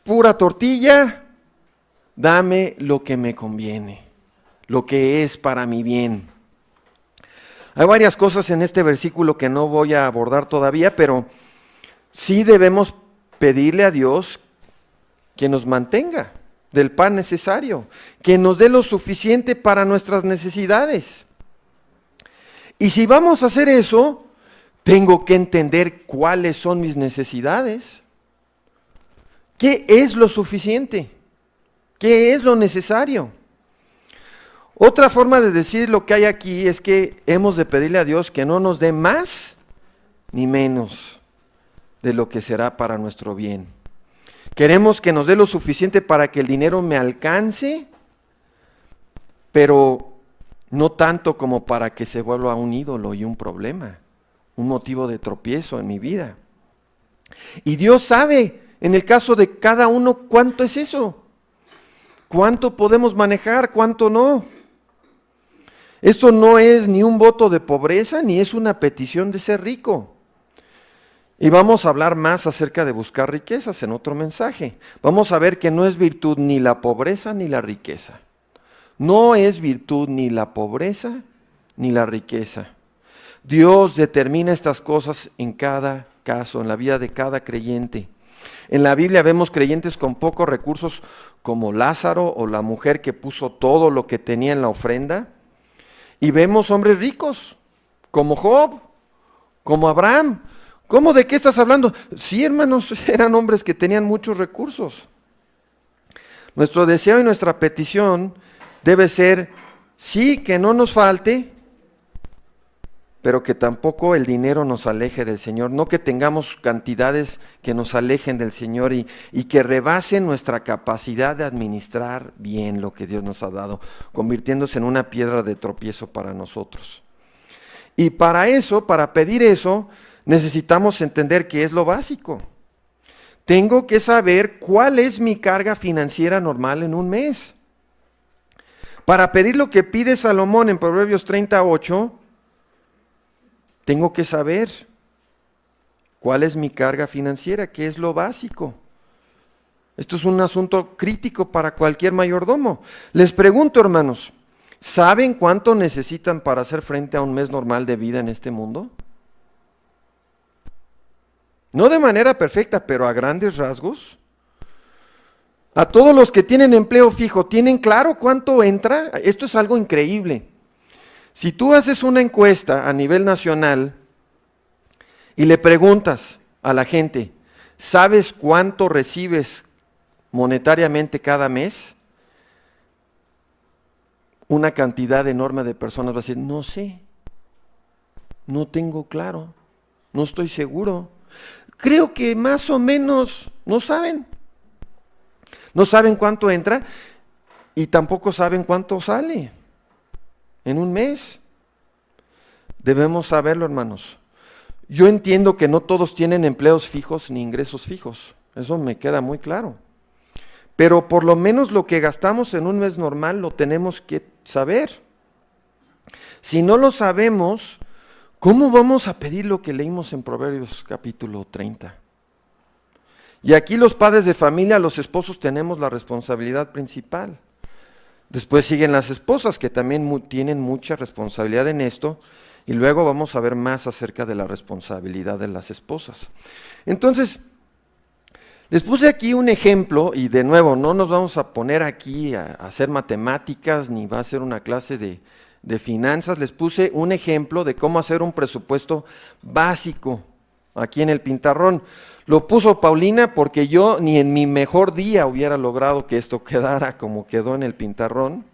pura tortilla, dame lo que me conviene, lo que es para mi bien. Hay varias cosas en este versículo que no voy a abordar todavía, pero sí debemos pedirle a Dios que nos mantenga del pan necesario, que nos dé lo suficiente para nuestras necesidades. Y si vamos a hacer eso, tengo que entender cuáles son mis necesidades. ¿Qué es lo suficiente? ¿Qué es lo necesario? Otra forma de decir lo que hay aquí es que hemos de pedirle a Dios que no nos dé más ni menos de lo que será para nuestro bien. Queremos que nos dé lo suficiente para que el dinero me alcance, pero no tanto como para que se vuelva un ídolo y un problema, un motivo de tropiezo en mi vida. Y Dios sabe, en el caso de cada uno, cuánto es eso, cuánto podemos manejar, cuánto no. Esto no es ni un voto de pobreza, ni es una petición de ser rico. Y vamos a hablar más acerca de buscar riquezas en otro mensaje. Vamos a ver que no es virtud ni la pobreza ni la riqueza. No es virtud ni la pobreza ni la riqueza. Dios determina estas cosas en cada caso, en la vida de cada creyente. En la Biblia vemos creyentes con pocos recursos como Lázaro o la mujer que puso todo lo que tenía en la ofrenda. Y vemos hombres ricos como Job, como Abraham. ¿Cómo? ¿De qué estás hablando? Sí, hermanos, eran hombres que tenían muchos recursos. Nuestro deseo y nuestra petición debe ser, sí, que no nos falte, pero que tampoco el dinero nos aleje del Señor, no que tengamos cantidades que nos alejen del Señor y que rebasen nuestra capacidad de administrar bien lo que Dios nos ha dado, convirtiéndose en una piedra de tropiezo para nosotros. Y para eso, para pedir eso, necesitamos entender qué es lo básico. Tengo que saber cuál es mi carga financiera normal en un mes. Para pedir lo que pide Salomón en Proverbios 38, tengo que saber cuál es mi carga financiera, qué es lo básico. Esto es un asunto crítico para cualquier mayordomo. Les pregunto, hermanos, ¿saben cuánto necesitan para hacer frente a un mes normal de vida en este mundo? No de manera perfecta, pero a grandes rasgos. A todos los que tienen empleo fijo, ¿tienen claro cuánto entra? Esto es algo increíble. Si tú haces una encuesta a nivel nacional y le preguntas a la gente, ¿sabes cuánto recibes monetariamente cada mes? Una cantidad enorme de personas va a decir, no sé, no tengo claro, no estoy seguro. Creo que más o menos no saben. No saben cuánto entra y tampoco saben cuánto sale en un mes. Debemos saberlo, hermanos. Yo entiendo que no todos tienen empleos fijos ni ingresos fijos. Eso me queda muy claro. Pero por lo menos lo que gastamos en un mes normal lo tenemos que saber. Si no lo sabemos, ¿cómo vamos a pedir lo que leímos en Proverbios capítulo 30? Y aquí los padres de familia, los esposos, tenemos la responsabilidad principal. Después siguen las esposas, que también tienen mucha responsabilidad en esto, y luego vamos a ver más acerca de la responsabilidad de las esposas. Entonces, les puse aquí un ejemplo, y de nuevo, no nos vamos a poner aquí a hacer matemáticas, ni va a ser una clase de finanzas. Les puse un ejemplo de cómo hacer un presupuesto básico aquí en el pizarrón. Lo puso Paulina porque yo ni en mi mejor día hubiera logrado que esto quedara como quedó en el pizarrón.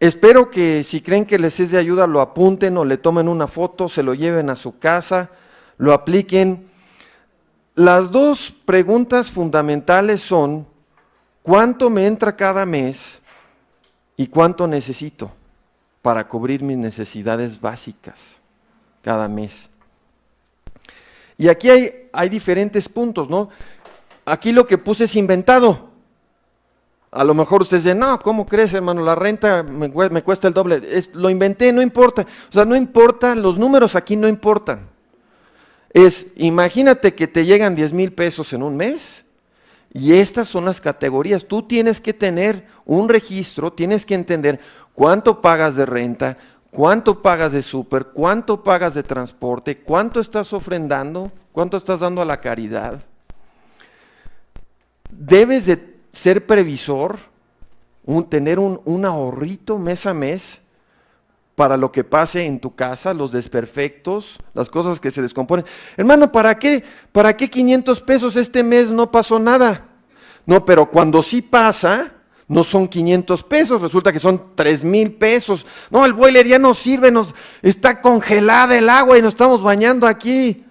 Espero que si creen que les es de ayuda lo apunten o le tomen una foto, se lo lleven a su casa, lo apliquen. Las dos preguntas fundamentales son, ¿cuánto me entra cada mes y cuánto necesito para cubrir mis necesidades básicas cada mes? Y aquí hay diferentes puntos, ¿no? Aquí lo que puse es inventado. A lo mejor ustedes dicen, no, ¿cómo crees, hermano? La renta me cuesta el doble. Lo inventé, no importa. O sea, no importa, los números aquí no importan. Imagínate que te llegan 10,000 pesos en un mes y estas son las categorías. Tú tienes que tener un registro, tienes que entender cuánto pagas de renta, cuánto pagas de súper, cuánto pagas de transporte, cuánto estás ofrendando, cuánto estás dando a la caridad. Debes de ser previsor, tener un ahorrito mes a mes para lo que pase en tu casa, los desperfectos, las cosas que se descomponen. Hermano, ¿para qué 500 pesos este mes no pasó nada? No, pero cuando sí pasa, no son 500 pesos, resulta que son 3,000 pesos. No, el boiler ya no sirve, está congelada el agua y nos estamos bañando aquí.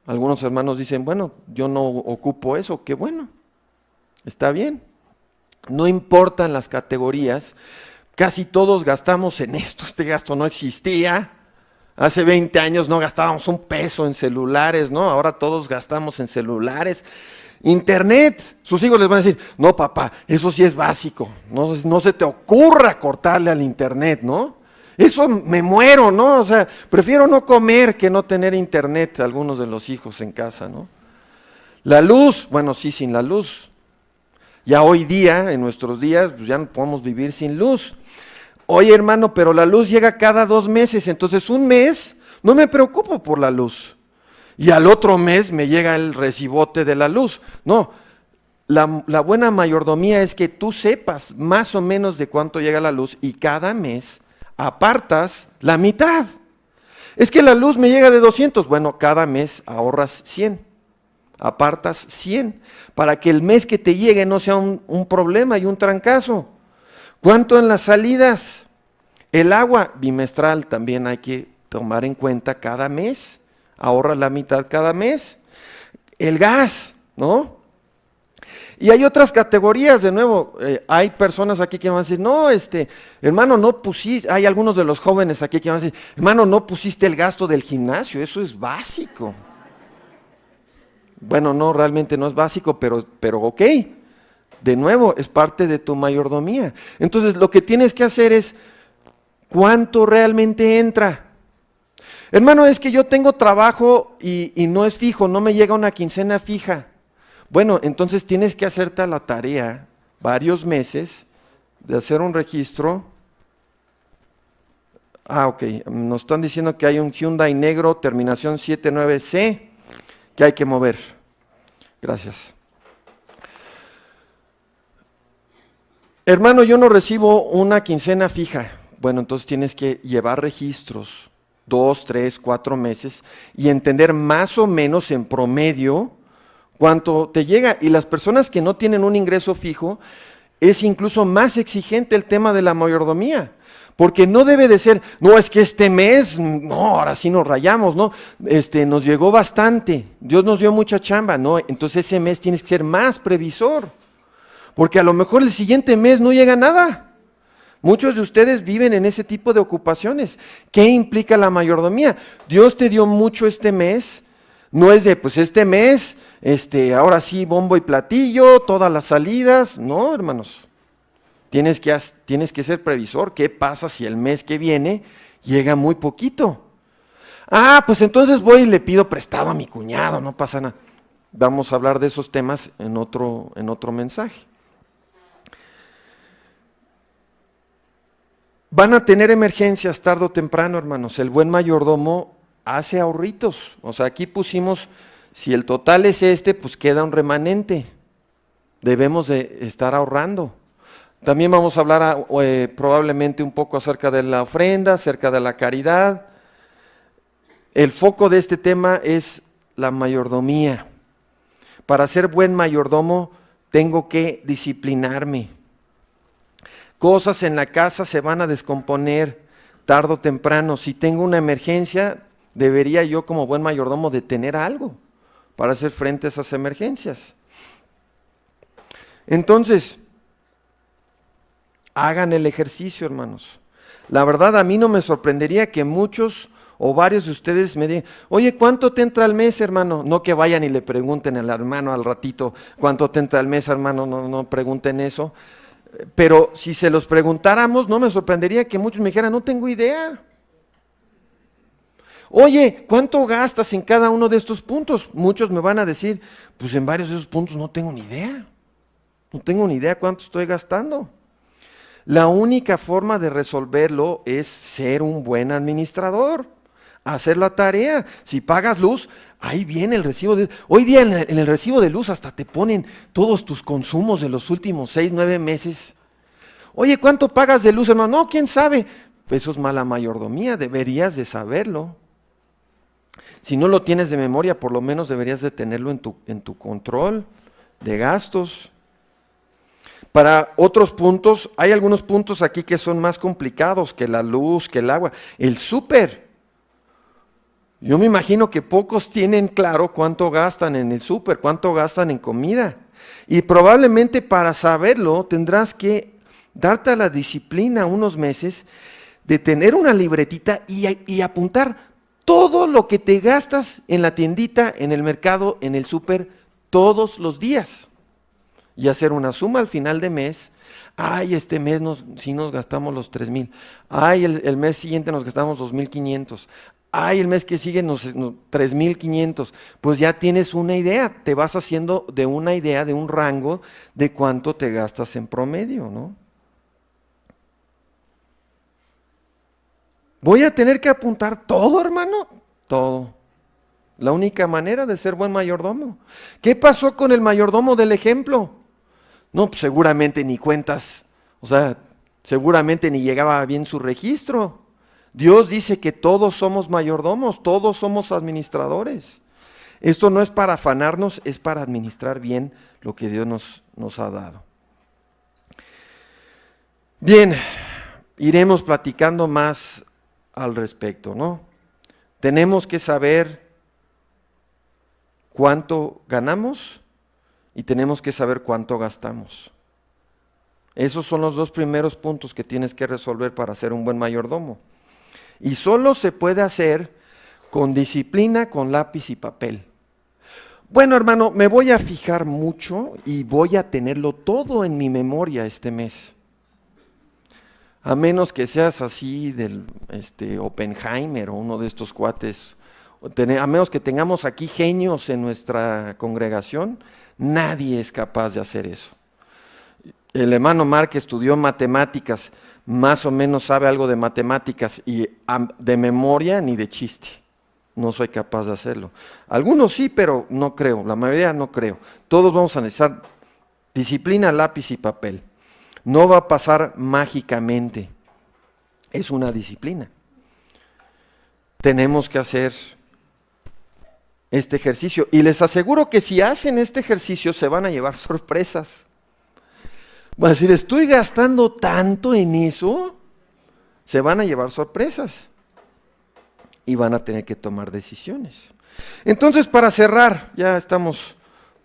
Algunos hermanos dicen, bueno, yo no ocupo eso, qué bueno. Está bien, no importan las categorías, casi todos gastamos en esto, este gasto no existía, hace 20 años no gastábamos un peso en celulares, ¿no? Ahora todos gastamos en celulares. Internet, sus hijos les van a decir, no papá, eso sí es básico, no se te ocurra cortarle al internet, ¿no? Eso me muero, ¿no? O sea, prefiero no comer que no tener internet, algunos de los hijos en casa, ¿no? La luz, bueno, sí, sin la luz. Ya hoy día, en nuestros días, pues ya no podemos vivir sin luz. Oye, hermano, pero la luz llega cada 2 meses, entonces un mes no me preocupo por la luz. Y al otro mes me llega el recibote de la luz. No, la buena mayordomía es que tú sepas más o menos de cuánto llega la luz y cada mes apartas la mitad. Es que la luz me llega de 200, bueno, cada mes ahorras 100. Apartas 100, para que el mes que te llegue no sea un problema y un trancazo. ¿Cuánto en las salidas? El agua bimestral también hay que tomar en cuenta cada mes, ahorra la mitad cada mes. El gas, ¿no? Y hay otras categorías, de nuevo, hay personas aquí que van a decir, no, hermano, no pusiste, hay algunos de los jóvenes aquí que van a decir, hermano, no pusiste el gasto del gimnasio, eso es básico. Bueno, no, realmente no es básico, pero ok. De nuevo, es parte de tu mayordomía. Entonces, lo que tienes que hacer es, ¿cuánto realmente entra? Hermano, es que yo tengo trabajo y no es fijo, no me llega una quincena fija. Bueno, entonces tienes que hacerte la tarea, varios meses, de hacer un registro. Ok, nos están diciendo que hay un Hyundai negro, terminación 79C, que hay que mover. Gracias. Hermano, yo no recibo una quincena fija. Bueno, entonces tienes que llevar registros 2, 3, 4 meses y entender más o menos en promedio cuánto te llega. Y las personas que no tienen un ingreso fijo, es incluso más exigente el tema de la mayordomía. Porque no debe de ser, no, es que este mes, no, ahora sí nos rayamos, ¿no? Nos llegó bastante, Dios nos dio mucha chamba, ¿no? Entonces ese mes tienes que ser más previsor, porque a lo mejor el siguiente mes no llega nada. Muchos de ustedes viven en ese tipo de ocupaciones. ¿Qué implica la mayordomía? Dios te dio mucho este mes, no es de, pues este mes, ahora sí, bombo y platillo, todas las salidas, no, hermanos. Tienes que ser previsor. ¿Qué pasa si el mes que viene llega muy poquito? Pues entonces voy y le pido prestado a mi cuñado, no pasa nada. Vamos a hablar de esos temas en otro mensaje. Van a tener emergencias tarde o temprano, hermanos. El buen mayordomo hace ahorritos. O sea, aquí pusimos, si el total es pues queda un remanente. Debemos de estar ahorrando. También vamos a hablar probablemente un poco acerca de la ofrenda, acerca de la caridad. El foco de este tema es la mayordomía. Para ser buen mayordomo tengo que disciplinarme. Cosas en la casa se van a descomponer tarde o temprano. Si tengo una emergencia, debería yo como buen mayordomo de tener algo para hacer frente a esas emergencias. Entonces, hagan el ejercicio, hermanos. La verdad, a mí no me sorprendería que muchos o varios de ustedes me digan, oye, ¿cuánto te entra al mes, hermano? No que vayan y le pregunten al hermano al ratito, ¿cuánto te entra al mes, hermano? No pregunten eso. Pero si se los preguntáramos, no me sorprendería que muchos me dijeran, no tengo idea. Oye, ¿cuánto gastas en cada uno de estos puntos? Muchos me van a decir, pues en varios de esos puntos no tengo ni idea. No tengo ni idea cuánto estoy gastando. La única forma de resolverlo es ser un buen administrador, hacer la tarea. Si pagas luz, ahí viene el recibo de luz. Hoy día en el recibo de luz hasta te ponen todos tus consumos de los últimos 6, 9 meses. Oye, ¿cuánto pagas de luz, hermano? No, ¿quién sabe? Pues eso es mala mayordomía, deberías de saberlo. Si no lo tienes de memoria, por lo menos deberías de tenerlo en tu control de gastos. Para otros puntos, hay algunos puntos aquí que son más complicados que la luz, que el agua. El súper. Yo me imagino que pocos tienen claro cuánto gastan en el súper, cuánto gastan en comida. Y probablemente para saberlo tendrás que darte a la disciplina unos meses de tener una libretita y apuntar todo lo que te gastas en la tiendita, en el mercado, en el súper, todos los días. Y hacer una suma al final de mes. Ay, este mes sí nos gastamos los 3,000. Ay, el mes siguiente nos gastamos 2,500. Ay, el mes que sigue 3,500. Pues ya tienes una idea, te vas haciendo de una idea, de un rango de cuánto te gastas en promedio, ¿no? ¿Voy a tener que apuntar todo, hermano? Todo. La única manera de ser buen mayordomo. ¿Qué pasó con el mayordomo del ejemplo? No, pues seguramente ni cuentas, o sea, seguramente ni llegaba bien su registro. Dios dice que todos somos mayordomos, todos somos administradores. Esto no es para afanarnos, es para administrar bien lo que Dios nos ha dado. Bien, iremos platicando más al respecto, ¿no? Tenemos que saber cuánto ganamos y tenemos que saber cuánto gastamos. Esos son los dos primeros puntos que tienes que resolver para ser un buen mayordomo. Y solo se puede hacer con disciplina, con lápiz y papel. Bueno, hermano, me voy a fijar mucho y voy a tenerlo todo en mi memoria este mes. A menos que seas así del Oppenheimer o uno de estos cuates, a menos que tengamos aquí genios en nuestra congregación, nadie es capaz de hacer eso. El hermano Mark estudió matemáticas, más o menos sabe algo de matemáticas y de memoria ni de chiste. No soy capaz de hacerlo. Algunos sí, pero no creo, la mayoría no creo. Todos vamos a necesitar disciplina, lápiz y papel. No va a pasar mágicamente, es una disciplina. Tenemos que hacer este ejercicio y les aseguro que si hacen este ejercicio se van a llevar sorpresas. Van a decir, estoy gastando tanto en eso, se van a llevar sorpresas y van a tener que tomar decisiones. Entonces, para cerrar, ya estamos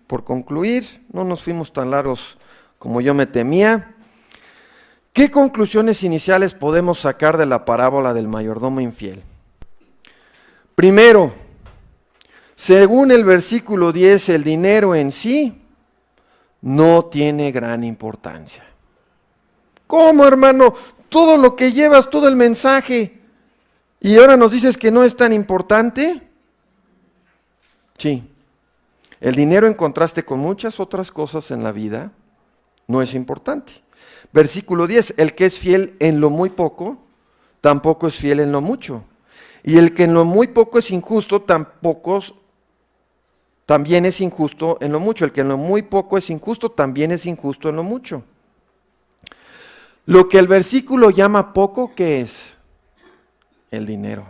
por concluir, no nos fuimos tan largos como yo me temía. ¿Qué conclusiones iniciales podemos sacar de la parábola del mayordomo infiel? Primero, según el versículo 10, el dinero en sí no tiene gran importancia. ¿Cómo, hermano? Todo lo que llevas, todo el mensaje, y ahora nos dices que no es tan importante. Sí, el dinero en contraste con muchas otras cosas en la vida no es importante. Versículo 10, el que es fiel en lo muy poco, tampoco es fiel en lo mucho. Y el que en lo muy poco es injusto, también es injusto en lo mucho. El que en lo muy poco es injusto, también es injusto en lo mucho. Lo que el versículo llama poco, ¿qué es? El dinero.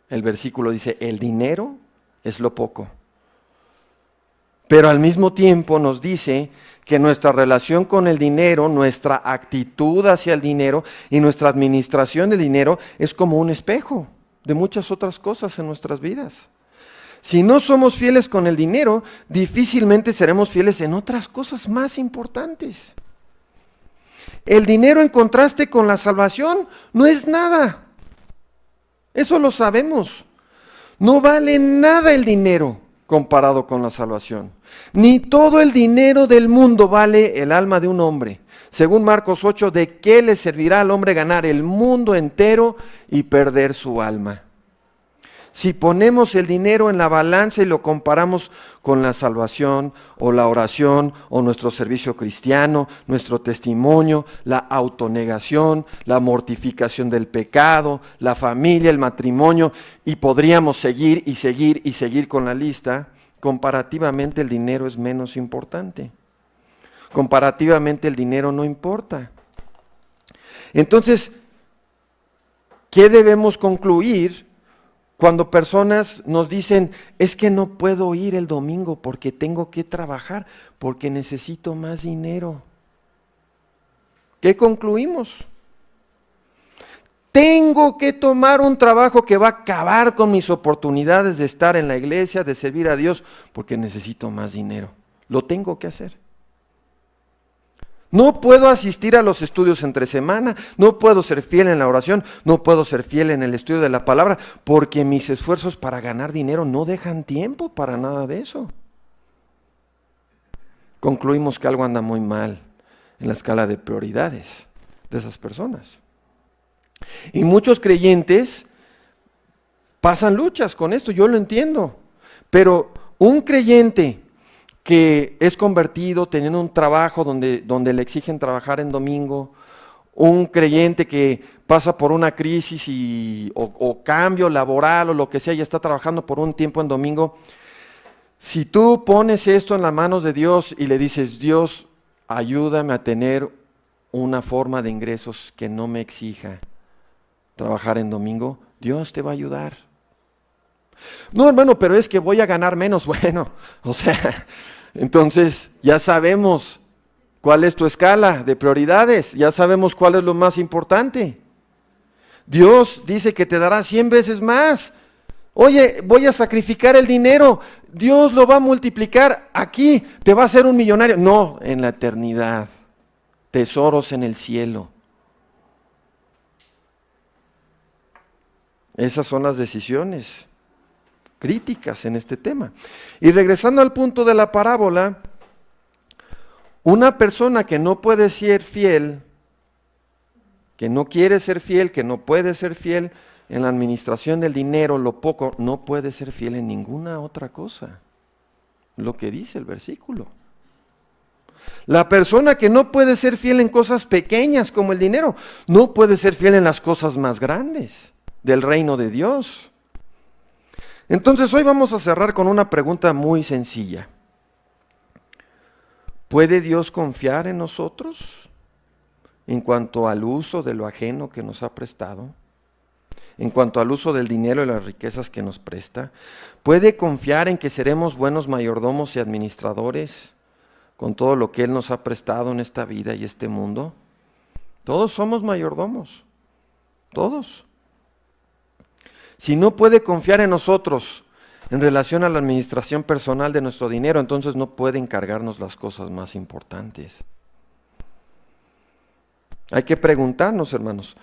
El versículo dice, el dinero es lo poco. Pero al mismo tiempo nos dice que nuestra relación con el dinero, nuestra actitud hacia el dinero y nuestra administración del dinero es como un espejo de muchas otras cosas en nuestras vidas. Si no somos fieles con el dinero, difícilmente seremos fieles en otras cosas más importantes. El dinero en contraste con la salvación no es nada. Eso lo sabemos. No vale nada el dinero comparado con la salvación. Ni todo el dinero del mundo vale el alma de un hombre. Según Marcos 8, ¿de qué le servirá al hombre ganar el mundo entero y perder su alma? Si ponemos el dinero en la balanza y lo comparamos con la salvación o la oración o nuestro servicio cristiano, nuestro testimonio, la autonegación, la mortificación del pecado, la familia, el matrimonio, y podríamos seguir y seguir y seguir con la lista, comparativamente el dinero es menos importante. Comparativamente el dinero no importa. Entonces, ¿qué debemos concluir cuando personas nos dicen, es que no puedo ir el domingo porque tengo que trabajar, porque necesito más dinero? ¿Qué concluimos? Tengo que tomar un trabajo que va a acabar con mis oportunidades de estar en la iglesia, de servir a Dios, porque necesito más dinero. Lo tengo que hacer. No puedo asistir a los estudios entre semana, no puedo ser fiel en la oración, no puedo ser fiel en el estudio de la palabra, porque mis esfuerzos para ganar dinero no dejan tiempo para nada de eso. Concluimos que algo anda muy mal en la escala de prioridades de esas personas. Y muchos creyentes pasan luchas con esto, yo lo entiendo, pero un creyente que es convertido teniendo un trabajo donde le exigen trabajar en domingo, un creyente que pasa por una crisis o cambio laboral o lo que sea y está trabajando por un tiempo en domingo, si tú pones esto en las manos de Dios y le dices, Dios, ayúdame a tener una forma de ingresos que no me exija trabajar en domingo, Dios te va a ayudar. No, hermano, pero es que voy a ganar menos. Bueno, o sea, entonces ya sabemos cuál es tu escala de prioridades, ya sabemos cuál es lo más importante. Dios dice que te dará 100 veces más. Oye, voy a sacrificar el dinero, Dios lo va a multiplicar aquí, te va a hacer un millonario. No, en la eternidad, tesoros en el cielo. Esas son las decisiones críticas en este tema. Y regresando al punto de la parábola, una persona que no puede ser fiel, que no quiere ser fiel, que no puede ser fiel en la administración del dinero, lo poco, no puede ser fiel en ninguna otra cosa. Lo que dice el versículo. La persona que no puede ser fiel en cosas pequeñas como el dinero, no puede ser fiel en las cosas más grandes del reino de Dios. Entonces hoy vamos a cerrar con una pregunta muy sencilla. ¿Puede Dios confiar en nosotros en cuanto al uso de lo ajeno que nos ha prestado? En cuanto al uso del dinero y las riquezas que nos presta. ¿Puede confiar en que seremos buenos mayordomos y administradores con todo lo que Él nos ha prestado en esta vida y este mundo? Todos somos mayordomos, todos. Si no puede confiar en nosotros en relación a la administración personal de nuestro dinero, entonces no puede encargarnos las cosas más importantes. Hay que preguntarnos, hermanos,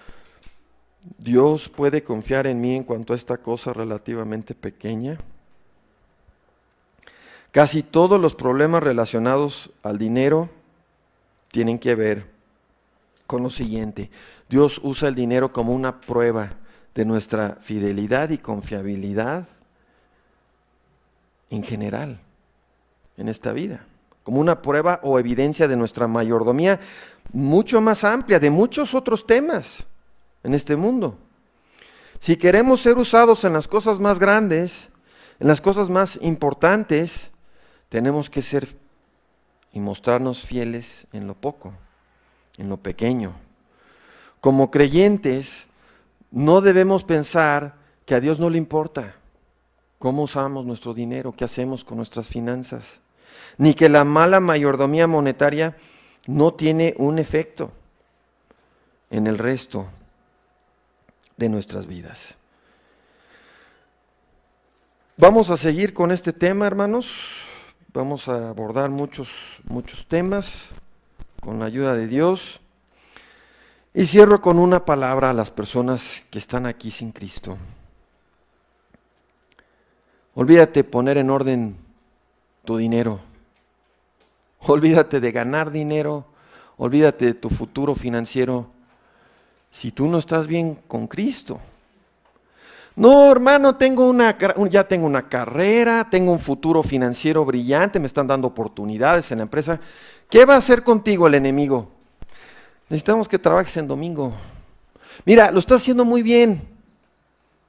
¿Dios puede confiar en mí en cuanto a esta cosa relativamente pequeña? Casi todos los problemas relacionados al dinero tienen que ver con lo siguiente. Dios usa el dinero como una prueba de nuestra fidelidad y confiabilidad en general, en esta vida, como una prueba o evidencia de nuestra mayordomía mucho más amplia, de muchos otros temas en este mundo. Si queremos ser usados en las cosas más grandes, en las cosas más importantes, tenemos que ser y mostrarnos fieles en lo poco, en lo pequeño. Como creyentes, no debemos pensar que a Dios no le importa cómo usamos nuestro dinero, qué hacemos con nuestras finanzas. ni que la mala mayordomía monetaria no tiene un efecto en el resto de nuestras vidas. Vamos a seguir con este tema, hermanos. Vamos a abordar muchos temas con la ayuda de Dios. Y cierro con una palabra a las personas que están aquí sin Cristo. Olvídate poner en orden tu dinero. Olvídate de ganar dinero. Olvídate de tu futuro financiero. Si tú no estás bien con Cristo. No, hermano, ya tengo una carrera, tengo un futuro financiero brillante, me están dando oportunidades en la empresa. ¿Qué va a hacer contigo el enemigo? Necesitamos que trabajes en domingo. Mira, lo estás haciendo muy bien.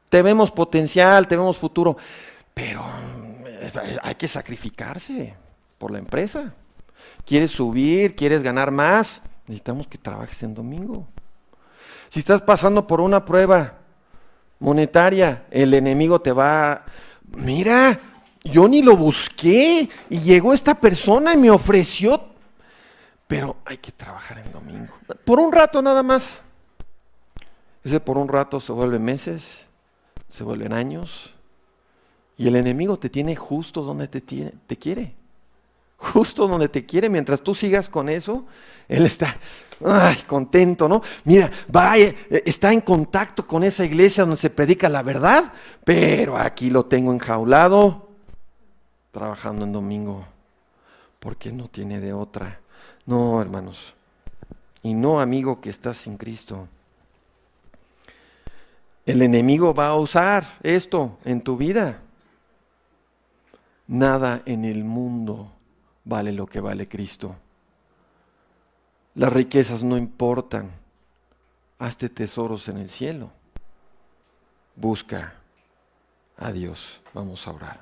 Te vemos potencial, te vemos futuro, pero hay que sacrificarse por la empresa. ¿Quieres subir? ¿Quieres ganar más? Necesitamos que trabajes en domingo. Si estás pasando por una prueba monetaria, el enemigo te va, mira, yo ni lo busqué y llegó esta persona y me ofreció, pero hay que trabajar en domingo. Por un rato nada más. Ese por un rato se vuelven meses, se vuelven años y el enemigo te tiene justo donde te quiere. Justo donde te quiere, mientras tú sigas con eso, él está contento, ¿no? Mira, está en contacto con esa iglesia donde se predica la verdad, pero aquí lo tengo enjaulado, trabajando en domingo, porque no tiene de otra. No, hermanos, y no, amigo, que estás sin Cristo. El enemigo va a usar esto en tu vida. Nada en el mundo vale lo que vale Cristo. Las riquezas no importan. Hazte tesoros en el cielo. Busca a Dios. Vamos a orar.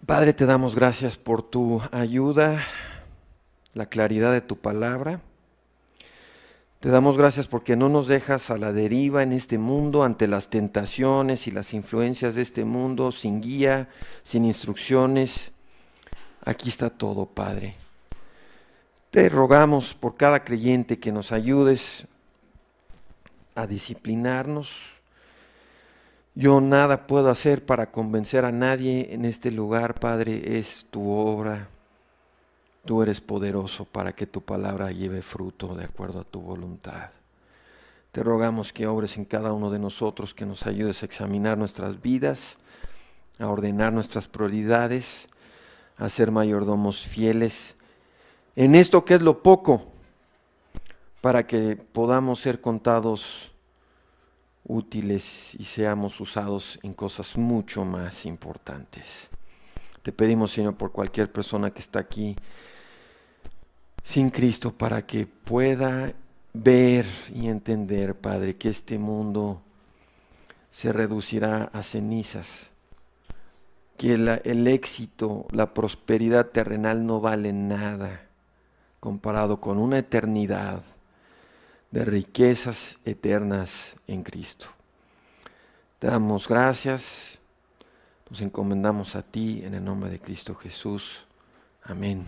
Padre, te damos gracias por tu ayuda, la claridad de tu palabra. Te damos gracias porque no nos dejas a la deriva en este mundo ante las tentaciones y las influencias de este mundo, sin guía, sin instrucciones. Aquí está todo, Padre. Te rogamos por cada creyente que nos ayudes a disciplinarnos. Yo nada puedo hacer para convencer a nadie en este lugar, Padre, es tu obra. Tú eres poderoso para que tu palabra lleve fruto de acuerdo a tu voluntad. Te rogamos que obres en cada uno de nosotros, que nos ayudes a examinar nuestras vidas, a ordenar nuestras prioridades, a ser mayordomos fieles en esto que es lo poco, para que podamos ser contados útiles y seamos usados en cosas mucho más importantes. Te pedimos, Señor, por cualquier persona que está aquí sin Cristo, para que pueda ver y entender, Padre, que este mundo se reducirá a cenizas, que el éxito, la prosperidad terrenal no vale nada comparado con una eternidad de riquezas eternas en Cristo. Te damos gracias, nos encomendamos a ti en el nombre de Cristo Jesús. Amén.